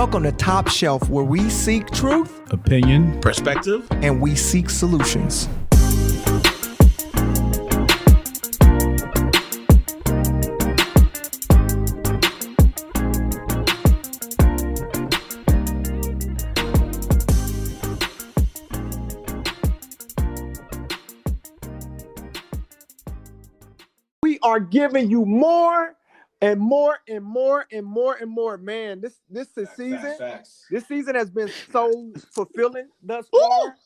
Welcome to Top Shelf, where we seek truth, opinion, perspective, and we seek solutions. We are giving you more and more and more and more and more. Man, this is season. Facts. This season has been so fulfilling thus far,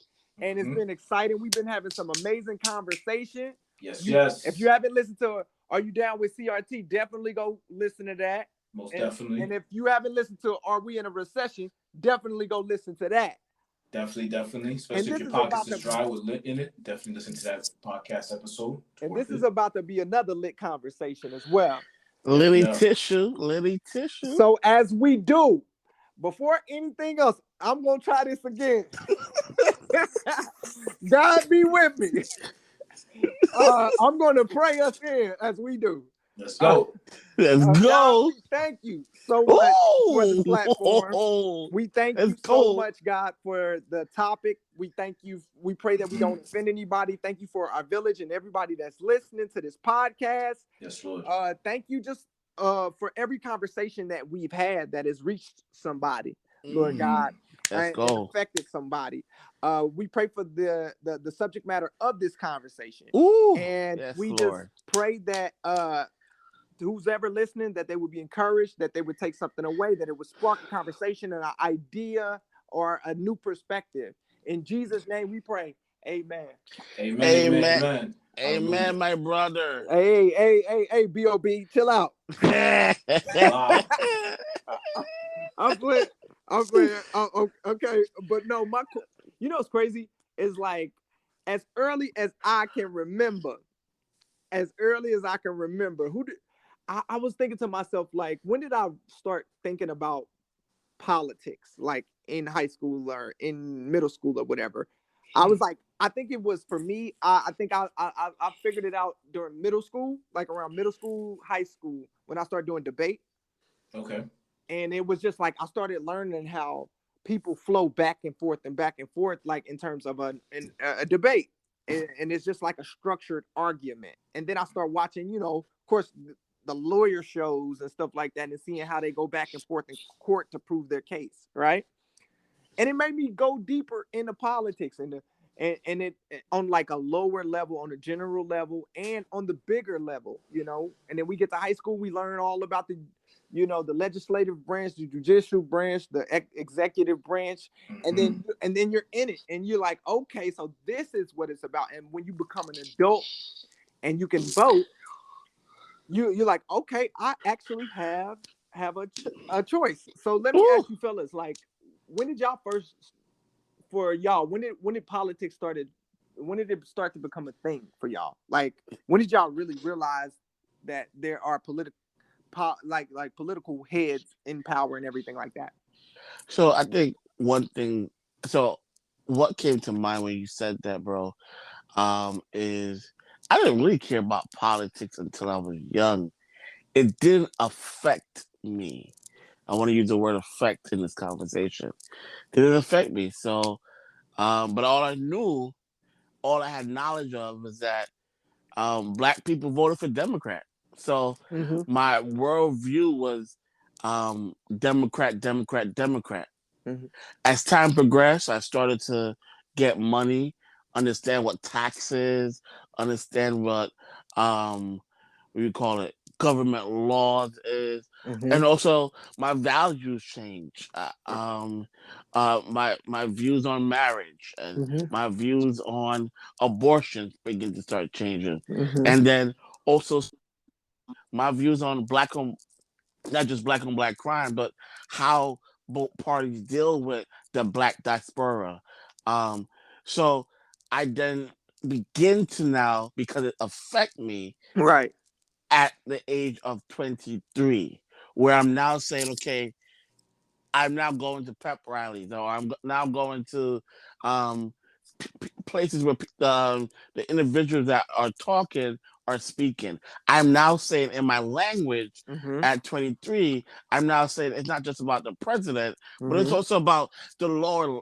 and it's been exciting. We've been having some amazing conversation. Yes. If you haven't listened to Are You Down with CRT, definitely go listen to that. Most definitely. And if you haven't listened to Are We in a Recession, definitely go listen to that. Definitely. Especially if your pockets is dry with lit in it, definitely listen to that podcast episode. And this is about to be another lit conversation as well. Litty tissue. So as we do, before anything else, I'm going to try this again. God be with me. I'm going to pray us in as we do. Let's go. Let's go. God, thank you so much for the platform. We thank you so much, God, for the topic. We thank you. We pray that we don't offend anybody. Thank you for our village and everybody that's listening to this podcast. Yes, Lord. Thank you just for every conversation that we've had that has reached somebody, Lord God, and affected somebody. We pray for the subject matter of this conversation. We just pray that who's ever listening, that they would be encouraged, that they would take something away, that it would spark a conversation, an idea, or a new perspective. In Jesus' name we pray. Amen. Amen, my brother. Hey, B.O.B., chill out. Wow. I'm playing. Okay, but no, you know what's crazy is like as early as I can remember, I was thinking to myself, like, when did I start thinking about politics, like in high school or in middle school or whatever? I was like, I think it was for me. I think I figured it out during middle school, like around middle school, high school, when I started doing debate. Okay. And it was just like I started learning how people flow back and forth, like in terms of a debate. And it's just like a structured argument. And then I start watching, of course, the lawyer shows and stuff like that, and seeing how they go back and forth in court to prove their case, right? And it made me go deeper into politics and it on like a lower level, on a general level, and on the bigger level, And then we get to high school, we learn all about the legislative branch, the judicial branch, the executive branch, and then you're in it, and you're like, okay, so this is what it's about. And when you become an adult and you can vote, you're like, okay, I actually have a choice. So let me ask you fellas, like, when did y'all first, for y'all, when did politics started, when did it start to become a thing for y'all? Like, when did y'all really realize that there are political heads in power and everything like that? So I think one thing, so what came to mind when you said that, bro, is I didn't really care about politics until I was young. It didn't affect me. I want to use the word affect in this conversation. It didn't affect me. So, but all I had knowledge of was that Black people voted for Democrat. So my worldview was Democrat. As time progressed, I started to get money, understand what taxes, understand what government laws is, and also my values change. My views on marriage and my views on abortion begin to start changing, and then also my views on not just black on black crime, but how both parties deal with the Black diaspora. So I then begin to now, because it affects me, right, at the age of 23, where I'm now saying, okay, I'm now going to pep rallies, or I'm now going to places where the individuals that are talking are speaking. I'm now saying in my language Mm-hmm. at 23, I'm now saying it's not just about the president, but it's Mm-hmm. also about the Lord,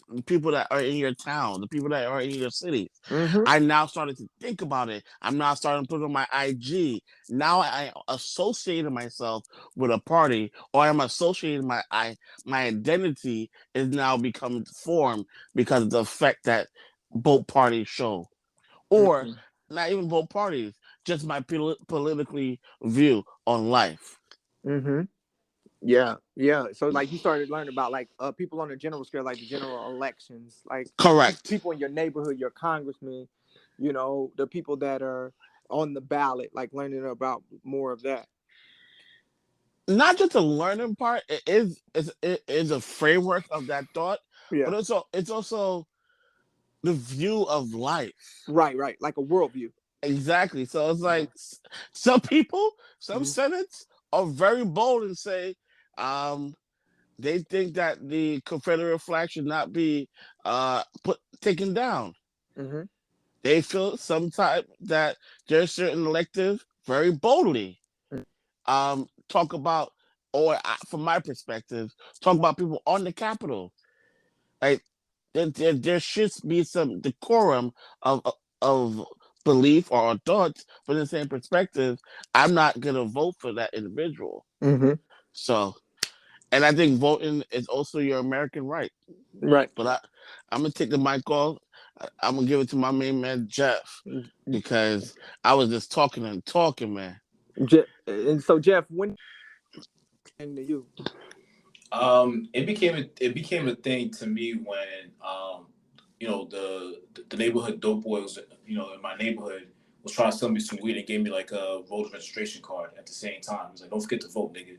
the people that are in your town, the people that are in your city. Mm-hmm. I now started to think about it. I'm now starting to put on my IG. Now I associated myself with a party, or I'm associating my identity is now becoming formed because of the effect that both parties show, or Mm-hmm. not even both parties, just my politically view on life. Mm-hmm. Yeah, yeah. So like you started learning about like people on the general scale, like the general elections, like Correct. people in your neighborhood, your congressmen, the people that are on the ballot, like learning about more of that. Not just the learning part, it is a framework of that thought, Yeah. but it's also the view of life. Right, right. Like a worldview. Exactly. So it's Uh-huh. like some people, some Mm-hmm. senates are very bold and say, um, they think that the Confederate flag should not be put taken down. Mm-hmm. They feel sometimes that there's certain electives very boldly talk about, or from my perspective, talk about people on the Capitol. Like there should be some decorum of belief or thoughts, but in the same perspective, I'm not gonna vote for that individual. Mm-hmm. So, and I think voting is also your American right. Right. But I'm gonna take the mic off. I'm gonna give it to my main man Jeff, because I was just talking and talking, man. And so Jeff, when came to you? It became a thing to me when the neighborhood dope boy was in my neighborhood was trying to sell me some weed and gave me like a voter registration card at the same time. He's like, "Don't forget to vote, nigga."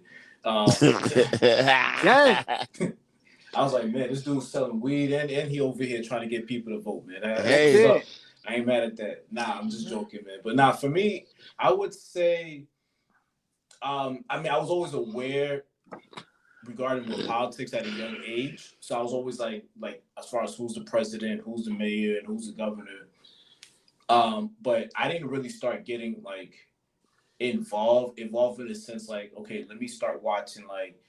Dang. I was like, man, this dude's selling weed and he over here trying to get people to vote, man. That's what's Hey, Shit. up. I ain't mad at that. Nah, I'm just joking, man. But nah, for me, I would say, I mean, I was always aware regarding with politics at a young age. So I was always like as far as who's the president, who's the mayor, and who's the governor. But I didn't really start getting like involved in a sense like, okay, let me start watching like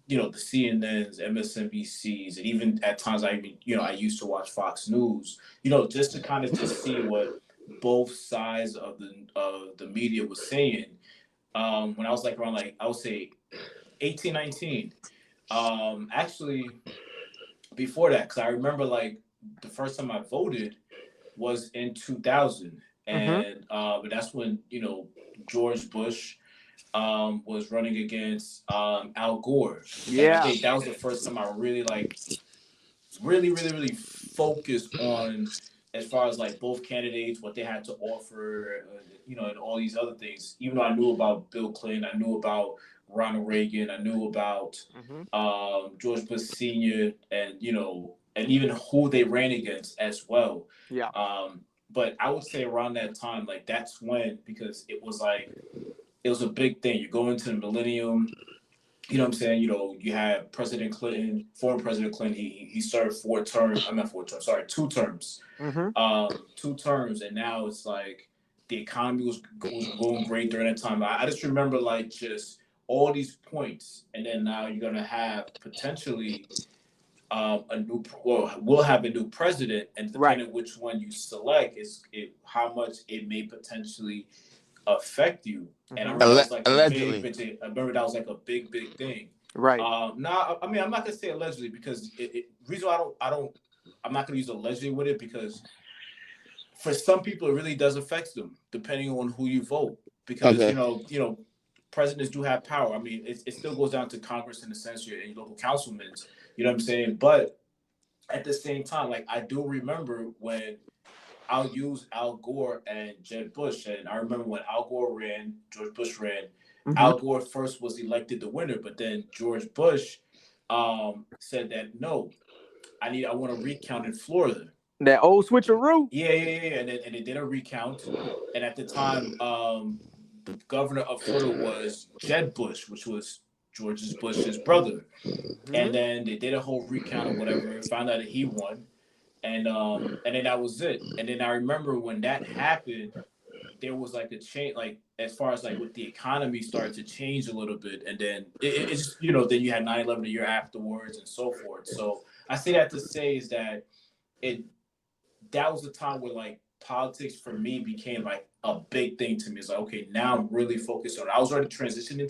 the CNNs, MSNBCs, and even at times I used to watch Fox News, just to kind of just see what both sides of the media was saying. When I was like around like I would say 18, 19. Actually before that, because I remember like the first time I voted was in 2000, Mm-hmm. and but that's when George Bush was running against Al Gore, and I Yeah. think that was the first time I really like really really really focused on as far as like both candidates, what they had to offer, and all these other things. Even though I knew about Bill Clinton, I knew about Ronald Reagan, I knew about Mm-hmm. George Bush Senior, and and even who they ran against as well. Yeah. But I would say around that time, like that's when, because it was a big thing. You go into the millennium. You know what I'm saying? You had President Clinton, former President Clinton. He served 4 terms. I'm not 4 terms. Sorry, 2 terms. Mm-hmm. 2 terms, and now it's like the economy was going great during that time. I just remember like just all these points, and then now you're gonna have potentially we'll have a new president, and Right. depending which one you select how much it may potentially affect you. And I Mm-hmm. remember that was like a big, Allegedly. big thing. I remember that was like a big, big thing. Right. Now, I mean, I'm not gonna say allegedly because reason why I'm not gonna use allegedly with it because for some people it really does affect them depending on who you vote because Okay. presidents do have power. I mean, it still goes down to Congress in the sense you're in local councilmen. You know what I'm saying? But at the same time, like I do remember when I'll use Al Gore and Jeb Bush. And I remember when Al Gore ran, George Bush ran. Mm-hmm. Al Gore first was elected the winner, but then George Bush said that no, I want to recount in Florida. That old switcheroo. Yeah. And they did a recount. And at the time, the governor of Florida was Jeb Bush, which was George Bush's brother. Mm-hmm. And then they did a whole recount or whatever, found out that he won. and then that was it. And then I remember when that happened, there was like a change, like as far as like with the economy started to change a little bit, and then it's just, then you had 9/11 a year afterwards and so forth. So I say that to say is that it that was the time where like politics for me became like a big thing to me. It's like, okay, now I'm really focused on it. I was already transitioning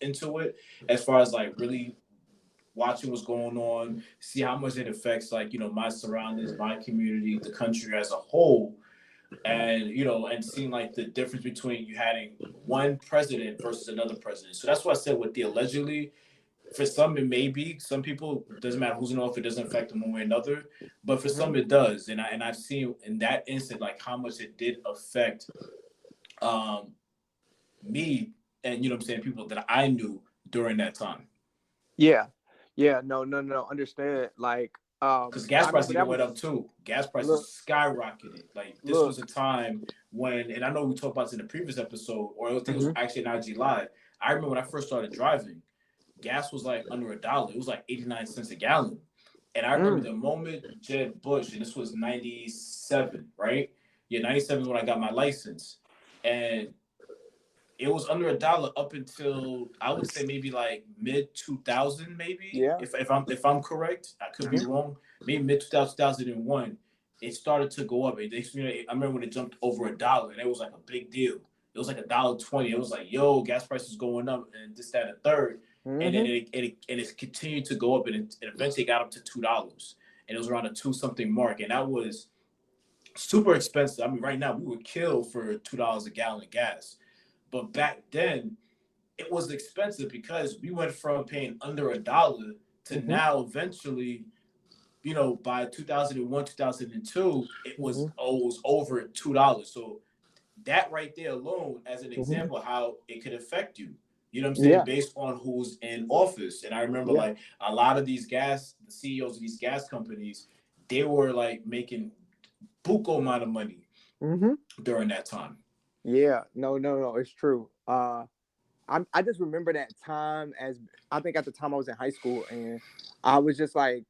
into it as far as like really watching what's going on, see how much it affects like, my surroundings, my community, the country as a whole. And and seeing like the difference between you having one president versus another president. So that's what I said with the allegedly. For some, it may be. Some people, doesn't matter who's in office, it doesn't affect them one way or another. But for Mm-hmm. some, it does. And I've seen in that instant like how much it did affect um, me, and what I'm saying, people that I knew during that time. Yeah, yeah, no, understand. Like, Because gas I prices remember even that went was up too. Gas look, prices skyrocketed. Like this was a look. time when, and I know we talked about this in the previous episode, or I think it was Mm-hmm. actually in IG Live. I remember when I first started driving, gas was like under $1. It was like 89 cents a gallon. And I remember Mm. the moment Jeb Bush, and this was 97, right? Yeah, 97 when I got my license. And it was under $1 up until I would say maybe like mid 2000, maybe Yeah. if I'm correct. I could be Mm-hmm. wrong. Maybe mid 2001, it started to go up. I remember when it jumped over $1, and it was like a big deal. It was like $1.20. It was like, yo, gas prices going up, and this, that, and the third. And then Mm-hmm. it continued to go up, and it eventually got up to $2, and it was around a two something mark, and that was super expensive. I mean, right now we would kill for $2 a gallon of gas, but back then it was expensive because we went from paying under $1 to Mm-hmm. now eventually, by 2001, 2002, Mm-hmm. it was over $2. So that right there alone, as an Mm-hmm. example, how it could affect you. You know what I'm saying? Yeah. Based on who's in office. And I remember Yeah. like a lot of the CEOs of these gas companies, they were like making buco amount of money Mm-hmm. during that time. Yeah. No. It's true. I just remember that time as I think at the time I was in high school, and I was just like,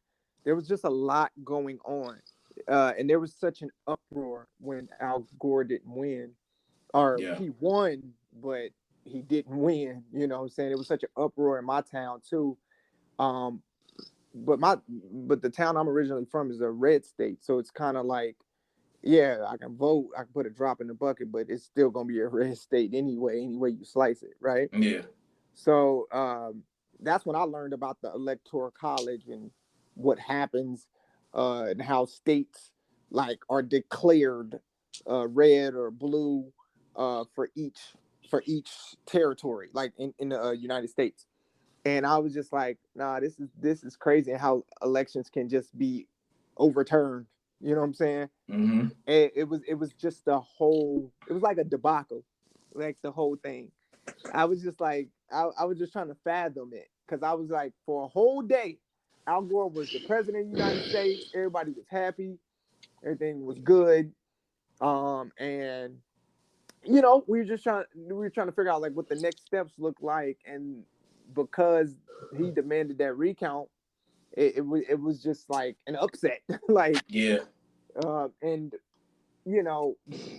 there was just a lot going on, and there was such an uproar when Al Gore didn't win, or Yeah. he won, but he didn't win. You know what I'm saying? It was such an uproar in my town too. Um, but the town I'm originally from is a red state, so it's kind of like, yeah, I can vote, I can put a drop in the bucket, but it's still gonna be a red state anyway, any way you slice it, right? Yeah. So that's when I learned about the electoral college and what happens, and how states like are declared red or blue, for each territory, like in the United States. And I was just like, nah, this is crazy, and how elections can just be overturned. You know what I'm saying? Mm-hmm. And it was just the whole. It was like a debacle, like the whole thing. I was just like, I was just trying to fathom it, because I was like, for a whole day, Al Gore was the president of the United States. Everybody was happy, everything was good, and we were trying to figure out like what the next steps look like, and because he demanded that recount, it was just like an upset, like, Yeah. and you know,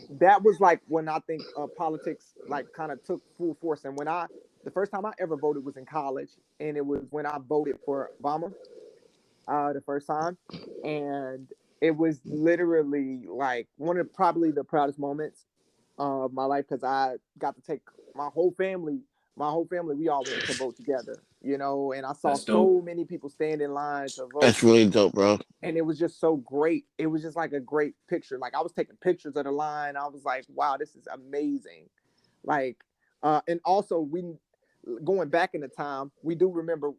that was like when I think politics like kind of took full force. And the first time I ever voted was in college, and it was when I voted for Obama, the first time, and it was literally like one of probably the proudest moments of my life, because I got to take my whole family. My whole family, we all went to vote together, and I saw That's dope. so many people stand in line to vote, That's really dope, bro. and it was just so great. It was just like a great picture. Like, I was taking pictures of the line. I was like, wow, this is amazing. Like, and also we going back in the time, we do remember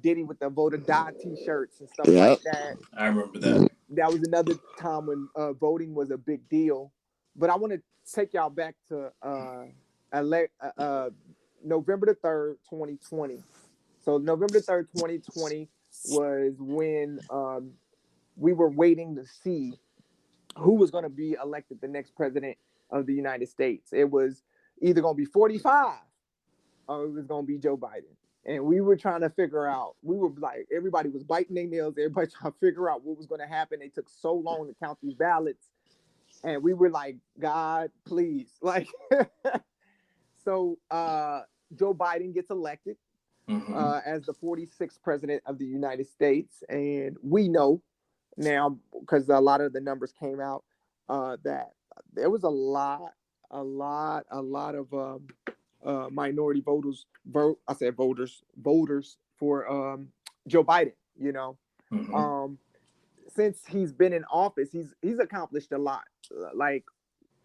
Diddy with the voter die T-shirts and stuff like Yep. that. I remember that. That was another time when voting was a big deal. But I want to take y'all back to ele- November the 3rd, 2020. So November the 3rd, 2020 was when we were waiting to see who was going to be elected the next president of the United States. It was either going to be 45 or it was going to be Joe Biden. and we were trying to figure out. We were like, everybody was biting their nails. Everybody trying to figure out what was going to happen. They took so long to count these ballots, and we were like, God, please, like. So Joe Biden gets elected as the 46th president of the United States, and we know now because a lot of the numbers came out that there was a lot of minority voters for Joe Biden. You know, since he's been in office, he's accomplished a lot. Like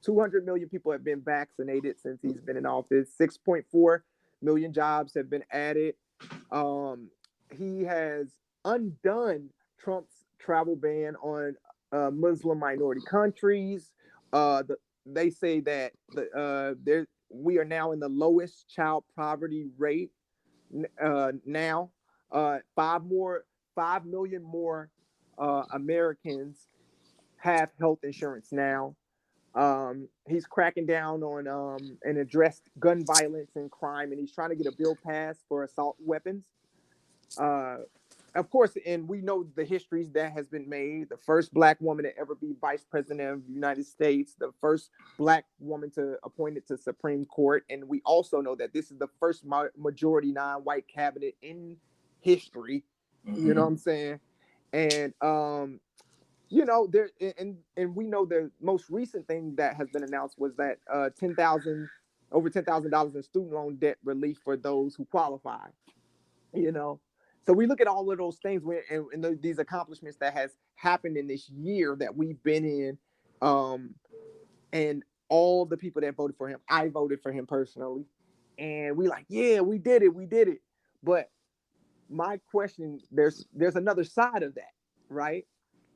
200 million people have been vaccinated since he's been in office. 6.4 million jobs have been added. He has undone Trump's travel ban on Muslim minority countries. They say that we are now in the lowest child poverty rate now. 5 million more Americans have health insurance now. He's cracking down on and addressed gun violence and crime, and he's trying to get a bill passed for assault weapons. Of course, and we know the histories that has been made. The first Black woman to ever be vice president of the United States, the first Black woman appointed to Supreme Court, and we also know that this is the first majority non-white cabinet in history. You know what I'm saying? And you know, there and we know the most recent thing that has been announced was that over $10,000 in student loan debt relief for those who qualify. You know, so we look at all of those things and these accomplishments that has happened in this year that we've been in, and all the people that voted for him. I voted for him personally, and we like, yeah, we did it. But my question, there's another side of that, right?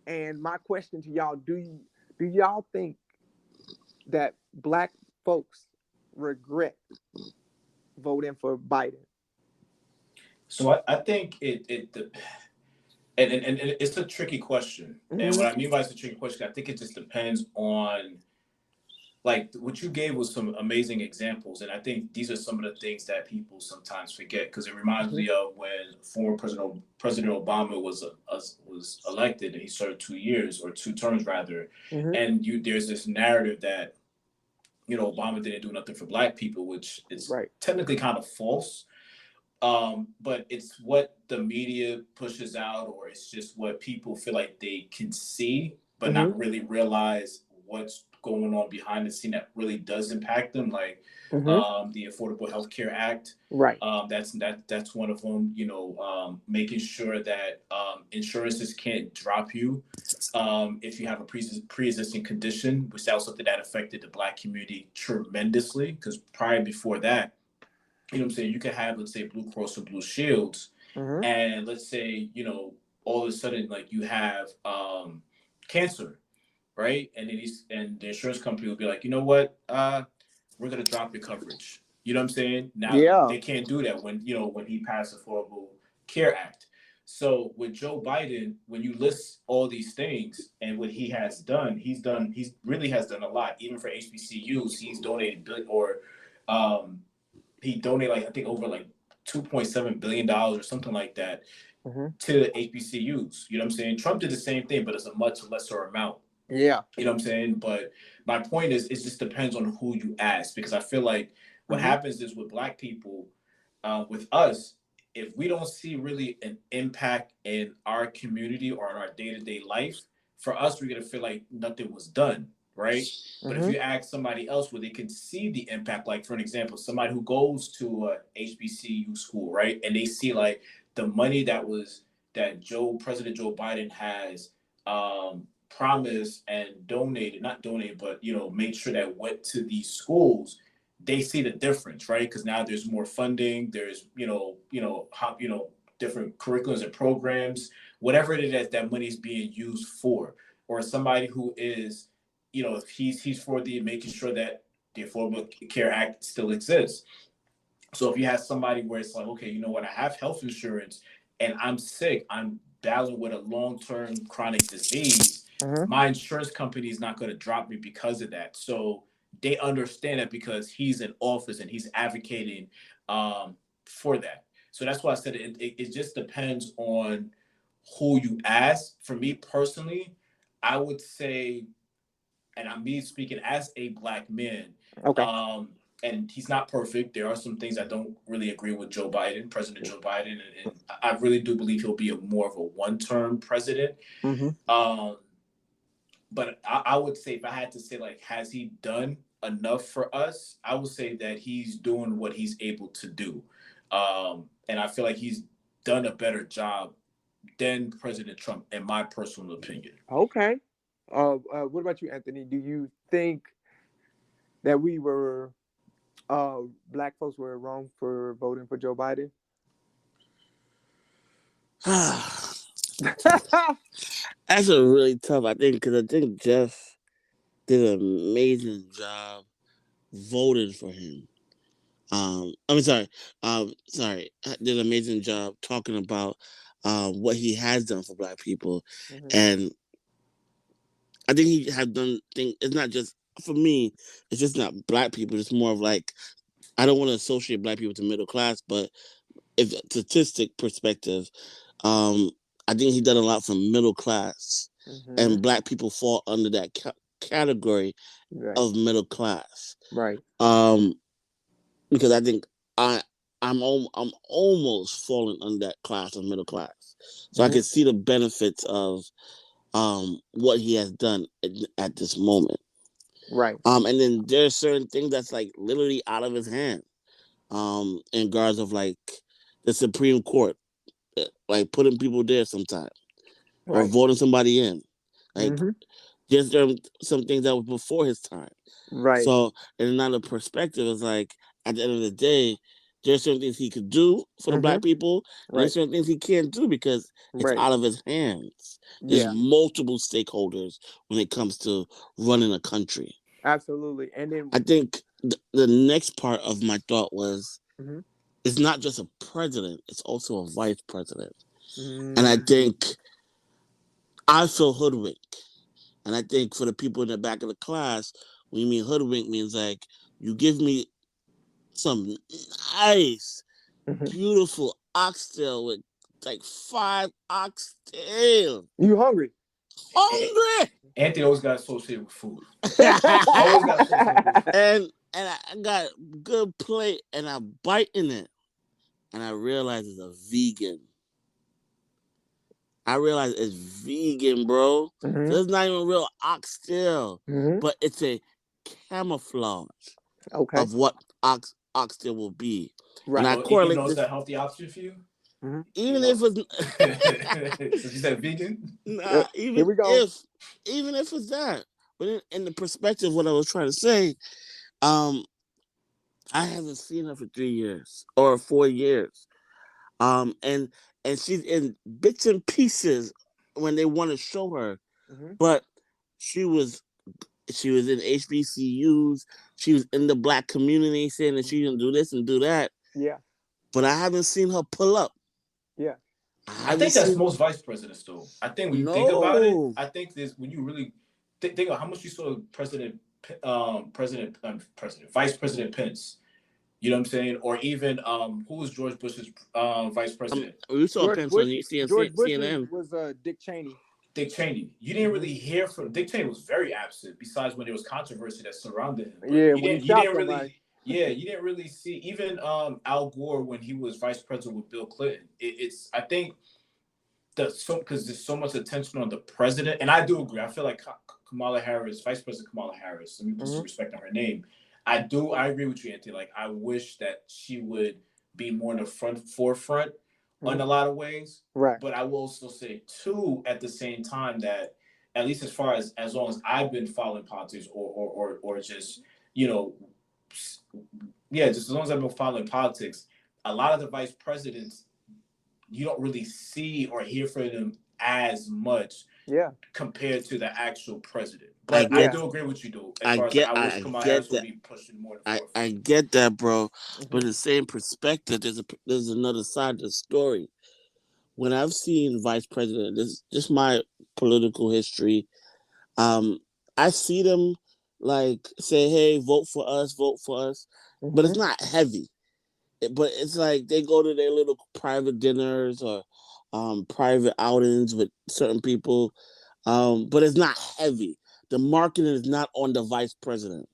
And my question to y'all, do y'all think that Black folks regret voting for Biden? So I think and it's a tricky question. And what I mean by it's a tricky question, I think it just depends on, like, what you gave was some amazing examples, and I think these are some of the things that people sometimes forget, because it reminds me of when former President Obama was elected, and he served 2 years or 2 terms rather, and there's this narrative that, you know, Obama didn't do nothing for Black people, which is technically kind of false. But it's what the media pushes out, or it's just what people feel like they can see, but not really realize what's going on behind the scene that really does impact them, like the Affordable Health Care Act. Right. That's one of them. You know, making sure that insurances can't drop you if you have a pre-existing condition, which that was something that affected the Black community tremendously. Because before that, you know what I'm saying, you could have, let's say, Blue Cross or Blue Shields, and let's say, you know, all of a sudden, like, you have cancer, right? And then the insurance company will be like, you know what, we're gonna drop your coverage. You know what I'm saying? Now they can't do that when he passed the Affordable Care Act. So with Joe Biden, when you list all these things and what he has done, he really has done a lot. Even for HBCUs, he's donated he donated, like, I think over like $2.7 billion or something like that to HBCUs. You know what I'm saying? Trump did the same thing, but it's a much lesser amount. Yeah. You know what I'm saying? But my point is, it just depends on who you ask, because I feel like what happens is with Black people, with us, if we don't see really an impact in our community or in our day-to-day life, for us, we're going to feel like nothing was done. Right. But if you ask somebody else where they can see the impact, like, for an example, somebody who goes to a HBCU school, right, and they see like the money that President Joe Biden has promised and donated, not donated, but, you know, made sure that went to these schools, they see the difference, right? Because now there's more funding, there's, different curriculums and programs, whatever it is that money is being used for. Or somebody who is, you know, if he's for making sure that the Affordable Care Act still exists. So if you have somebody where it's like, okay, you know what, I have health insurance and I'm sick, I'm battling with a long-term chronic disease, my insurance company is not going to drop me because of that. So they understand that because he's in office and he's advocating for that. So that's why I said it just depends on who you ask. For me personally, I would say, and I'm me speaking as a black man, Okay. and he's not perfect. There are some things I don't really agree with Joe Biden, President Joe Biden, and I really do believe he'll be more of a one-term president. Mm-hmm. But I would say, if I had to say, like, has he done enough for us? I would say that he's doing what he's able to do, and I feel like he's done a better job than President Trump, in my personal opinion. Okay. What about you, Anthony? Do you think that we were black folks were wrong for voting for Joe Biden? That's a really tough. I think because I think Jeff did an amazing job voting for him. I'm sorry. Did an amazing job talking about what he has done for black people, Mm-hmm. and I think he has done things. It's not just for me. It's just not black people. It's more of like, I don't want to associate black people to middle class, but if statistic perspective, I think he done a lot for middle class, Mm-hmm. and black people fall under that category Right. of middle class. Right. Because I think I'm almost falling under that class of middle class, so I can see the benefits of what he has done at this moment. Right. And then there's certain things that's like literally out of his hand. In regards of like the Supreme Court, like putting people there sometimes, or Right. voting somebody in, like Mm-hmm. just some things that were before his time. Right. So in another perspective, it's like at the end of the day, there's certain things he could do for the black people, and Right. there's certain things he can't do because it's Right. out of his hands. There's Yeah. multiple stakeholders when it comes to running a country. Absolutely. And then I think the next part of my thought was, Mhm. it's not just a president, it's also a vice president. Mm. And I think I feel hoodwinked. And I think for the people in the back of the class, when you mean hoodwink, means like you give me some nice, Mhm. beautiful oxtail with like 5 oxtail. You hungry? Hungry! Anthony always got associated with food. Always got associated with food. And I got a good plate and I bite in it. And I realize it's a vegan. I realize it's vegan, bro. Mhm. So it's not even real oxtail, Mhm. but it's a camouflage Okay. of what oxtail will be. Right. And I Even correlate though it's this, a healthy option for you, even you if know. it's So you said vegan? nah, Here we go. even if it's that. But in the perspective of what I was trying to say, I haven't seen her for 3 years or 4 years. And she's in bits and pieces when they want to show her, Mhm. but she was in HBCUs. She was in the black community saying that she can do this and do that. Yeah. But I haven't seen her pull up. Yeah. I think that's most vice presidents, though. I think when you think about it, I think this when you really think of how much you saw Vice President Pence. You know what I'm saying? Or even who was George Bush's vice president? We saw George Pence Bush. on George Bush CNN. was Dick Cheney. Dick Cheney. You didn't really hear from Dick Cheney. Was very absent. Besides when there was controversy that surrounded him. But Yeah, you when didn't. he You shot didn't somebody. really. Yeah, you didn't really see even Al Gore when he was vice president with Bill Clinton. It's I think because there's so much attention on the president, and I do agree. I feel like Kamala Harris, Vice President Kamala Harris. Let me put some respect on her name. I agree with you, Anthony. Like I wish that she would be more in the forefront in a lot of ways. Right. But I will also say too, at the same time, that at least as long as I've been following politics, or just just as long as I've been following politics, a lot of the vice presidents you don't really see or hear from them as much compared to the actual president. But I do agree with you, though. As far as I wish Kamala Harris would be pushing more. I get that, bro. But in the same perspective, there's another side to the story. When I've seen vice president, this just my political history. I see them like say, "Hey, vote for us," but it's not heavy. but it's like they go to their little private dinners or private outings with certain people, but it's not heavy. The marketing is not on the vice president.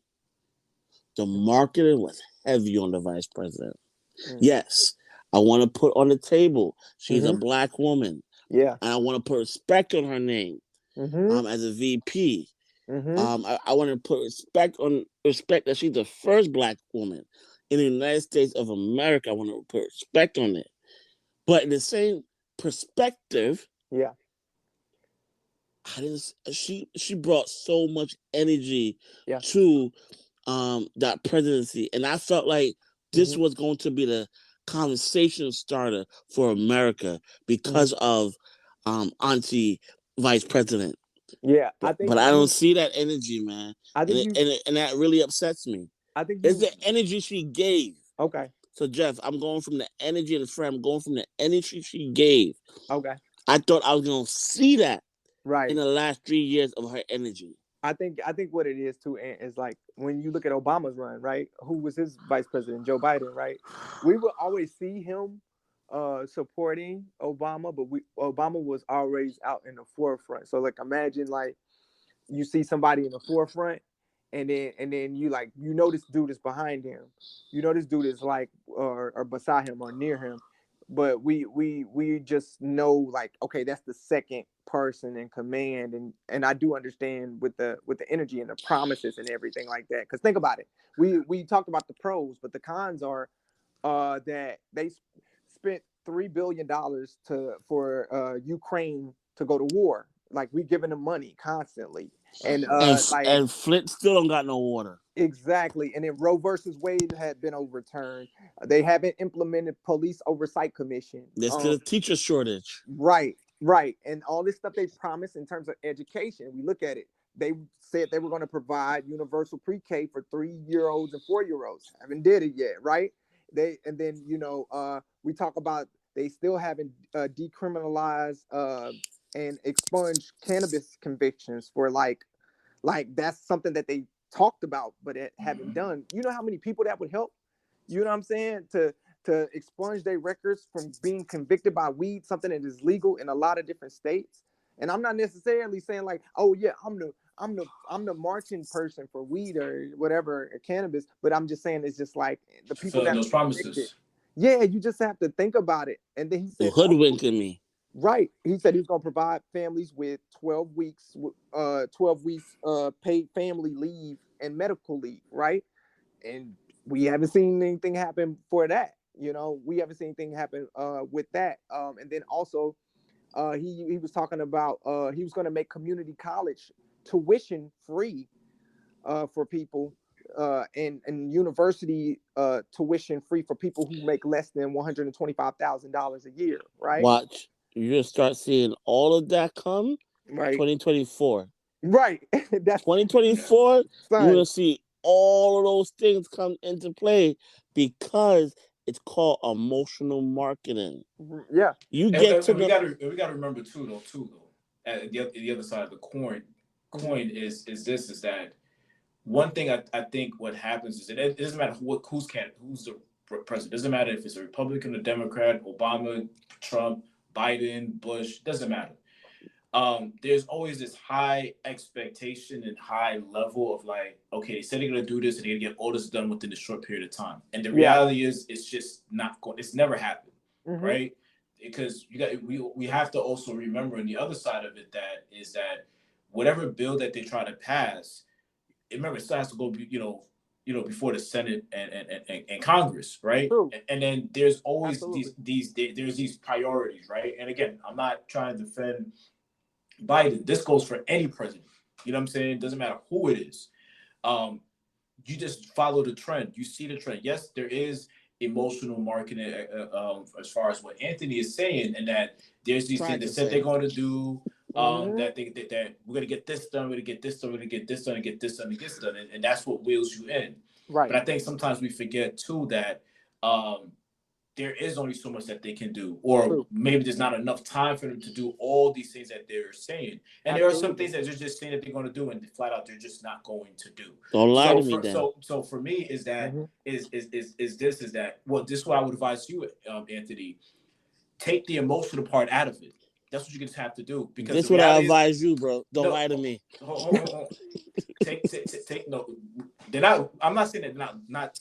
The marketing was heavy on the vice president. Mm. Yes, I want to put on the table she's a Mm-hmm. black woman, Yeah. and I want to put respect on her name Mm-hmm. as a VP. Mm-hmm. I want to put respect that she's the first black woman in the United States of America. I want to put respect on it. But in the same perspective, Yeah. I didn't. She brought so much energy Yeah. to that presidency, and I felt like this Mm-hmm. was going to be the conversation starter for America Mm-hmm. because of Auntie Vice President. Yeah. But I don't see that energy, man, I and think you. and that really upsets me. I think It's you. the energy she gave. Okay. So Jeff, I'm going from the energy of the friend. I'm going from the energy she gave. Okay. I thought I was going to see that in Right. the last 3 years of her energy. I think what it is too is like when you look at Obama's run, right? Who was his vice president? Joe Biden, right? We would always see him supporting Obama, but Obama was always out in the forefront. So like imagine like you see somebody in the forefront and then you know this dude is behind him. You know this dude is like or beside him or near him. But we just know like okay, that's the second person in command and I do understand with the energy and the promises and everything like that. Cuz think about it. We talked about the pros, but the cons are that they spent $3 billion to for Ukraine to go to war. Like we giving them money constantly, and like And Flint still don't got no water. exactly. And then Roe versus Wade had been overturned. They haven't implemented police oversight commission. There's still a teacher shortage. Right, right, and all this stuff they promised in terms of education. We look at it. They said they were going to provide universal pre-K for 3-year-olds and 4-year-olds. Haven't did it yet, right? They and then we talk about they still haven't decriminalized and expunged cannabis convictions for like that's something that they talked about but it haven't done. You know how many people that would help? You know what I'm saying? To expunge their records from being convicted by weed, something that is legal in a lot of different states. And I'm not necessarily saying like, oh yeah, I'm the marching person for weed or whatever or cannabis, but I'm just saying it's just like the people Fulfilling that those are convicted. promises. Yeah, you just have to think about it. And then he You said also, hoodwinking me. right. He said he's going to provide families with 12 weeks paid family leave and medical leave, right? And we haven't seen anything happen for that. We haven't seen anything happen with that. And then also he was talking about he was going to make community college tuition free for people and university tuition free for people who make less than $125,000 a year, right? Watch. You're going to start seeing all of that come Right. 2024. Right. That's 2024, you're going son. to see all of those things come into play because it's called emotional marketing. Yeah. You And, get to and we know. gotta remember too, at the other side of the coin is that one thing I think what happens is that it doesn't matter who's the president. It doesn't matter if it's a Republican or Democrat, Obama, Trump, Biden, Bush. Doesn't matter. There's always this high expectation and high level of like, okay, they said they're gonna do this and they're gonna get all this done within a short period of time. And the Yeah. reality is, it's just not going. It's never happened, Mm-hmm. right? Because we have to also remember on the other side of it that whatever bill that they try to pass, remember it still has to go, before the Senate and Congress, right? True. And then there's always Absolutely. there's these priorities, right? And again, I'm not trying to defend Biden. This goes for any president. You know what I'm saying? Doesn't matter who it is. Um, you just follow the trend. You see the trend. Yes, there is emotional marketing as far as what Anthony is saying, and that there's these things Tried that to said say. they're going to do. Mm-hmm. That we're going to get this done. We're going to get this done. We're going to get this done and get this done and get this done, and that's what wheels you in. Right. But I think sometimes we forget too that um, there is only so much that they can do, or True. maybe there's not enough time for them to do all these things that they're saying. And there are some things that they're just saying that they're going to do, and flat out they're just not going to do. Don't lie to me, So, then. so for me, is that is that well, this is what I would advise you, Anthony. Take the emotional part out of it. That's what you just have to do. Because This the what I reality advise you, bro. Don't lie to me. hold. Take no. They're not. I'm not saying that not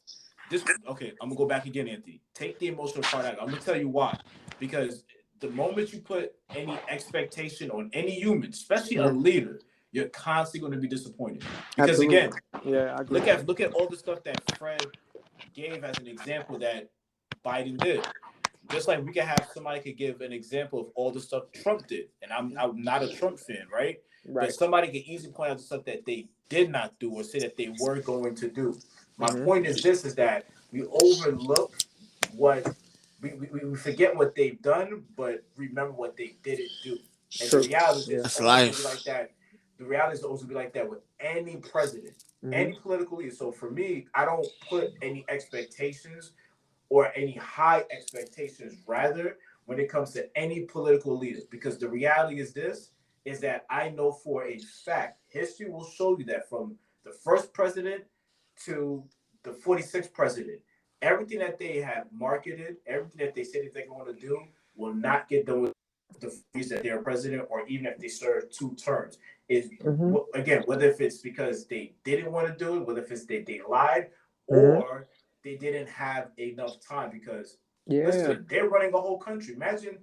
this. Okay, I'm gonna go back again, Anthony. Take the emotional part out. I'm gonna tell you why. Because the moment you put any expectation on any human, especially a leader, you're constantly going to be disappointed. Because again, yeah, I agree. look at all the stuff that Fred gave as an example that Biden did. Just like we can have somebody could give an example of all the stuff Trump did, and I'm not a Trump fan, right? But somebody can easily point out the stuff that they did not do or say that they were going to do. My point is this: is that we overlook what we forget what they've done, but remember what they didn't do. And the reality is always be like that. The reality is always be like that with any president, any political leader. So for me, I don't put any expectations or any high expectations, rather, when it comes to any political leader. Because the reality is this, is that I know for a fact, history will show you that from the first president to the 46th president, everything that they have marketed, everything that they say that they're going to do will not get done with the reason that they're president, or even if they serve 2 terms. Is again, whether if it's because they didn't want to do it, whether if it's they lied, or they didn't have enough time. Because listen, they're running a whole country. Imagine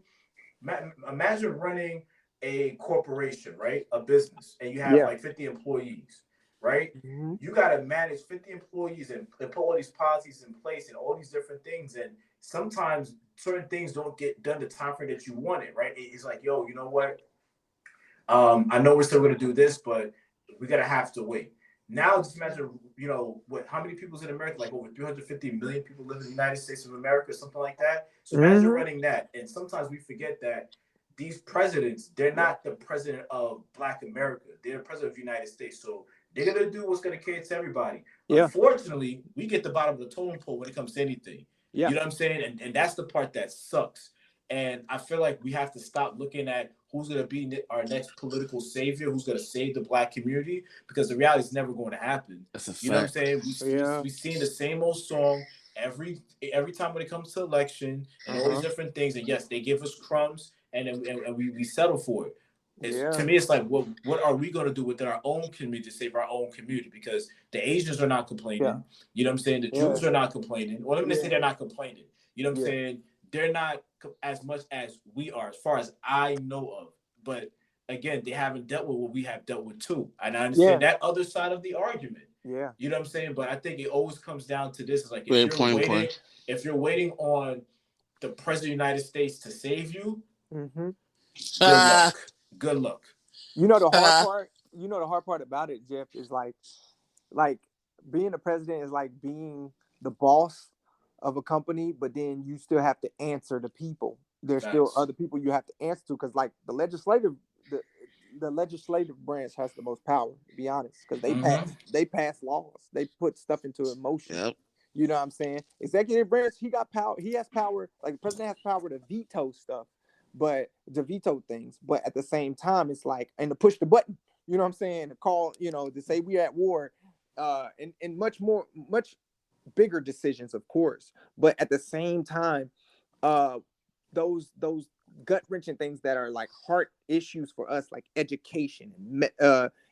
running a corporation, right? A business, and you have like 50 employees, right? You got to manage 50 employees and put all these policies in place and all these different things. And sometimes certain things don't get done the time frame that you want it, right? It's like, yo, you know what? I know we're still going to do this, but we're going to have to wait. Now, just imagine, you know, how many people's in America? Like over 350 million people live in the United States of America, something like that. So imagine running that. And sometimes we forget that these presidents, they're not the president of Black America. They're the president of the United States. So they're going to do what's going to cater to everybody. Unfortunately, we get the bottom of the totem pole when it comes to anything. You know what I'm saying? And that's the part that sucks. And I feel like we have to stop looking at who's going to be our next political savior, who's going to save the Black community, because the reality is never going to happen. That's a fact. You know what I'm saying? We sing the same old song every time when it comes to election and all these different things. And yes, they give us crumbs, and we settle for it. To me, it's like, what are we going to do within our own community to save our own community? Because the Asians are not complaining. You know what I'm saying? The Jews are not complaining. Well, let me say they're not complaining. You know what I'm saying? They're not as much as we are, as far as I know of. But again, they haven't dealt with what we have dealt with too. And I understand that other side of the argument. You know what I'm saying? But I think it always comes down to this: is like, if you're waiting on the president of the United States to save you, good luck. Good luck. You know the hard part. You know the hard part about it, Jeff, is like being the president is like being the boss of a company, but then you still have to answer the people. There's still other people you have to answer to, because like the legislative branch has the most power, to be honest, because they pass laws, they put stuff into motion. You know what I'm saying? Executive branch, he has power, like the president has power to veto stuff, but to veto things, but at the same time it's like, and to push the button, you know what I'm saying, to call, you know, to say we're at war, and much bigger decisions, of course, but at the same time, those gut-wrenching things that are like heart issues for us, like education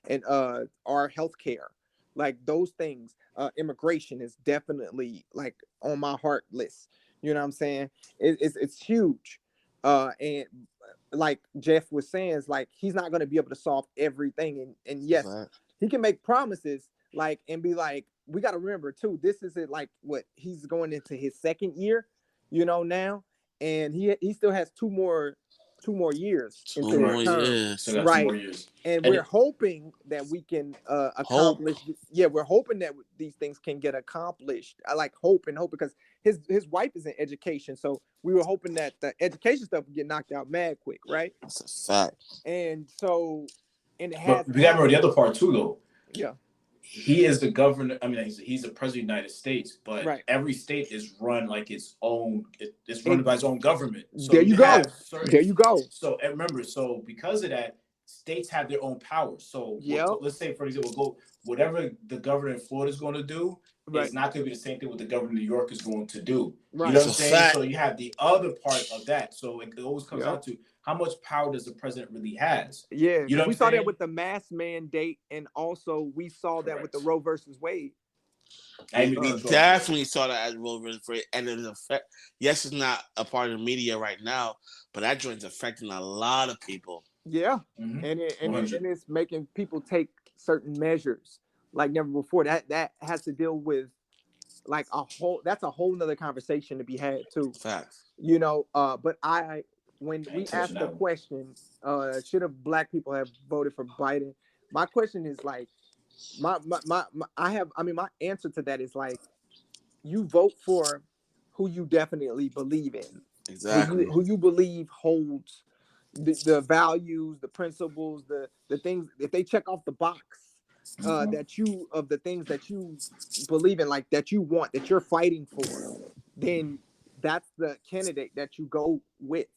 and our healthcare, like those things, immigration is definitely like on my heart list. You know what I'm saying? It's huge, and like Jeff was saying, it's like he's not going to be able to solve everything, and yes, he can make promises, like, and be like, we got to remember too, this is it, like what he's going into his 2nd year, you know, now, and he still has two more years into his term, right? And we're hoping that we can accomplish. We're hoping that these things can get accomplished. I like hope because his wife is in education, so we were hoping that the education stuff would get knocked out mad quick, right? That's a fact. And so, and it but we got to remember the other part too, though. he is the governor. I mean, he's the president of the United States, but Right. every state is run like its own. It's run And by its own government. So there you go. have certain. There you go. So and remember, so because of that, states have their own powers. So Yep. let's say, for example, whatever the governor in Florida is going to do, Right. it's not going to be the same thing what the governor in New York is going to do. Right. You know what I'm That's a saying? fact. So you have the other part of that. So it always comes Yep. down to how much power does the president really has. Yeah, You know what we I'm saw saying? that with the mask mandate, and also we saw that with the Correct. Roe versus Wade. I mean, We definitely saw that as Roe versus Wade, and it's effect. Yes, it's not a part of the media right now, but that joint's affecting a lot of people. Yeah, Mhm. and $100. it's making people take certain measures like never before. That has to deal with like that's a whole nother conversation to be had too. Facts. You know, but when I we ain't touching asked the that one. question, should have black people have voted for Biden? My question is like, my my answer to that is like, you vote for who you definitely believe in, Exactly. who you believe holds the values, the principles, the things. If they check off the box, Mhm. that you of the things that you believe in, like that you want, that you're fighting for, then that's the candidate that you go with.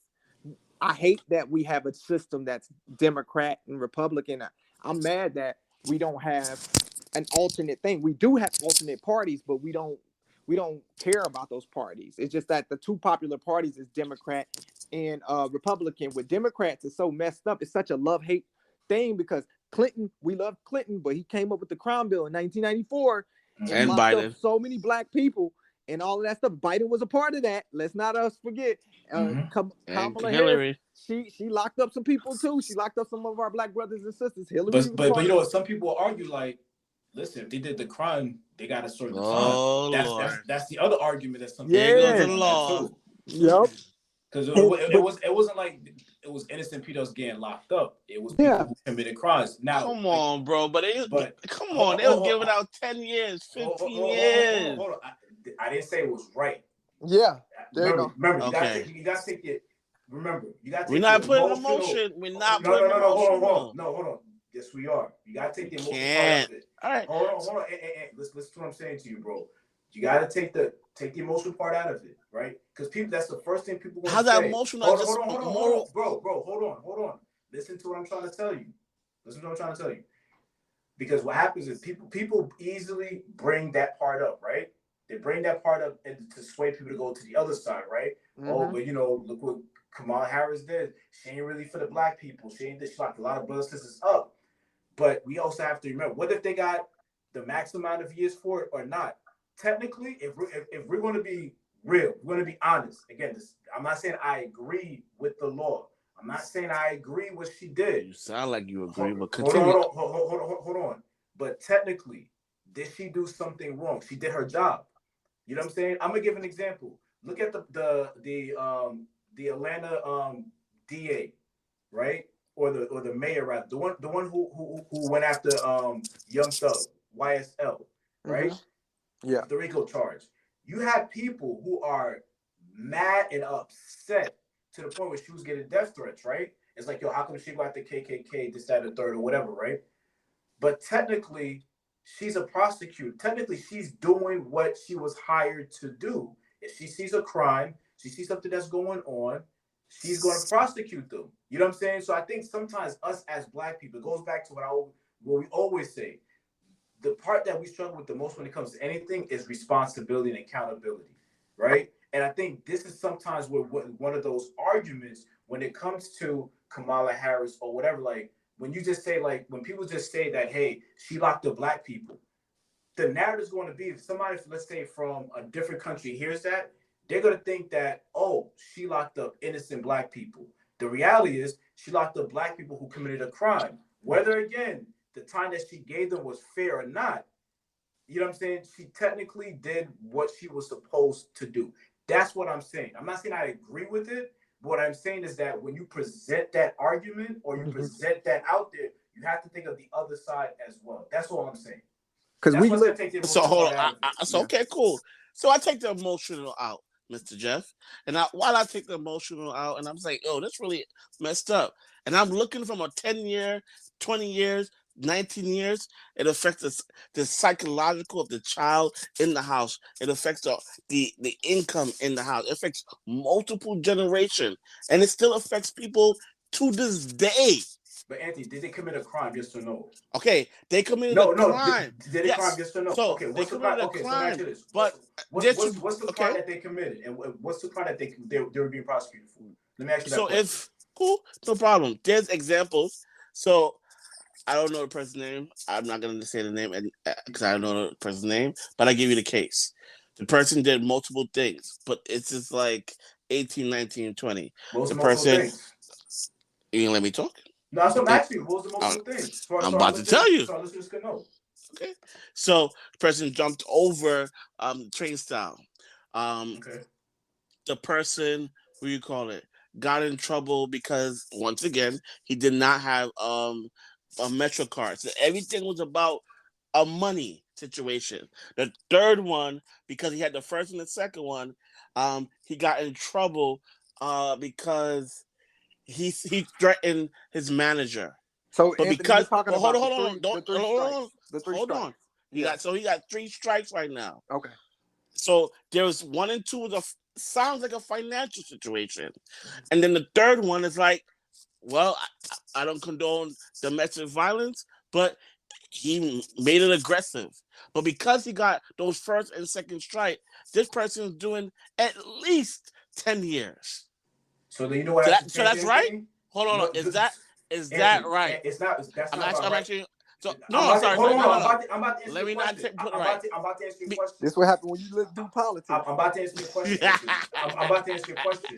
I hate that we have a system that's Democrat and Republican. I'm mad that we don't have an alternate thing. We do have alternate parties, but we don't care about those parties. It's just that the two popular parties is Democrat and Republican. With Democrats, it's so messed up. It's such a love-hate thing because Clinton, we love Clinton, but he came up with the Crime Bill in 1994 and And locked up Biden. so many black people and all of that stuff. Biden was a part of that. Let's not forget. Mhm. And Kamala Hillary. Harris, she locked up some people too. She locked up some of our black brothers and sisters. Hillary was But part you of know it. what? Some people argue like, listen, if they did the crime, they got to serve the time. Oh, Lord. That's the other argument that some There people goes Yeah. the on that law. too. Yep. Because But it wasn't like it was innocent people that was getting locked up. It was yeah, people who committed crimes. Now, Come on, bro. But come on. They was giving out 10 years, 15 years. Hold on. I didn't say it was right. yeah. There you go. Remember, Okay. you gotta take it. Remember, you gotta take We're not the putting emotional. emotion. We're not No, putting hold emotion. on. No, hold on. Yes, we are. You gotta take the We emotional can't. part of it. All right. Hold on. Listen to what I'm saying to you, bro. You gotta take the emotional part out of it, right? Because people, that's the first thing people want to How's say. that emotion not just moral? Bro, hold on. Listen to what I'm trying to tell you. Because what happens is people easily bring that part up, right? They bring that part up and to sway people to go to the other side, right? Mm-hmm. Oh, but look what Kamala Harris did. She ain't really for the black people. She locked a lot of brothers and sisters up. But we also have to remember, what if they got the max amount of years for it or not? Technically, if we're going to be real, we're going to be honest. Again, I'm not saying I agree with the law. I'm not saying I agree what she did. You sound like you agree, but continue. Hold on. But technically, did she do something wrong? She did her job. You know what I'm saying? I'm gonna give an example. Look at the Atlanta DA, right? Or the mayor, rather, the one who went after Young Thug, YSL, right? Mm-hmm. Yeah. The RICO charge. You have people who are mad and upset to the point where she was getting death threats, right? It's like, yo, how come she got the KKK, this, that, and the third, or whatever, right? But technically, she's a prosecutor. Technically, she's doing what she was hired to do. If she sees a crime, she sees something that's going on, she's going to prosecute them. You know what I'm saying? So I think sometimes us as black people, it goes back to what we always say. The part that we struggle with the most when it comes to anything is responsibility and accountability, right? And I think this is sometimes one of those arguments when it comes to Kamala Harris or whatever, like when you just say, like, when people just say that, hey, she locked up black people, the narrative is going to be, if somebody, let's say from a different country hears that, they're going to think that, oh, she locked up innocent black people. The reality is she locked up black people who committed a crime. Whether, again, the time that she gave them was fair or not, you know what I'm saying? She technically did what she was supposed to do. That's what I'm saying. I'm not saying I agree with it, but what I'm saying is that when you present that argument or you present that out there, you have to think of the other side as well. That's all I'm saying. Because we live. So hold on. Okay, cool. So I take the emotional out, Mr. Jeff, and while I take the emotional out, and I'm saying, oh, that's really messed up, and I'm looking from a 10 year, 20 years. 19 years, it affects the psychological of the child in the house. It affects the income in the house. It affects multiple generations, and it still affects people to this day. But Anthony, did they commit a crime? Yes or no? Okay, they committed a crime. Did they crime? Yes or no? So Okay, they what's the crime? committed a Okay, so let me ask crime, you this: but what's the crime that they committed, and what's the crime that they were being prosecuted for? Let me ask you that question. Cool, no problem. There's examples. So I don't know the person's name. I'm not going to say the name because I don't know the person's name, but I give you the case. The person did multiple things, but it's just like 18, 19, 20. What was the the multiple person, things? You can let me talk? No, that's what I'm asking you. What was the multiple things? I'm about to tell you. So our listeners can know. Okay. So the person jumped over the train style. Okay. The person, what do you call it, got in trouble because once again he did not have a Metro card. So everything was about a money situation. The third one, because he had the first and the second one, he got in trouble because he threatened his manager. So But Anthony, because you're talking about the three strikes. He got 3 strikes right now. Okay. So there's 1 and 2 sounds like a financial situation, and then the third one is like, well, I don't condone domestic violence, but he made it aggressive. But because he got those first and second strike, this person is doing at least 10 years. So then you know what? So that's right. Hold on. Is that right? It's not. That's not right. I'm actually. So sorry. Hold on. No. I'm about to answer your question. I'm about to answer your question. This is what happened when you do politics. I'm about to answer your question. I'm about to answer your question.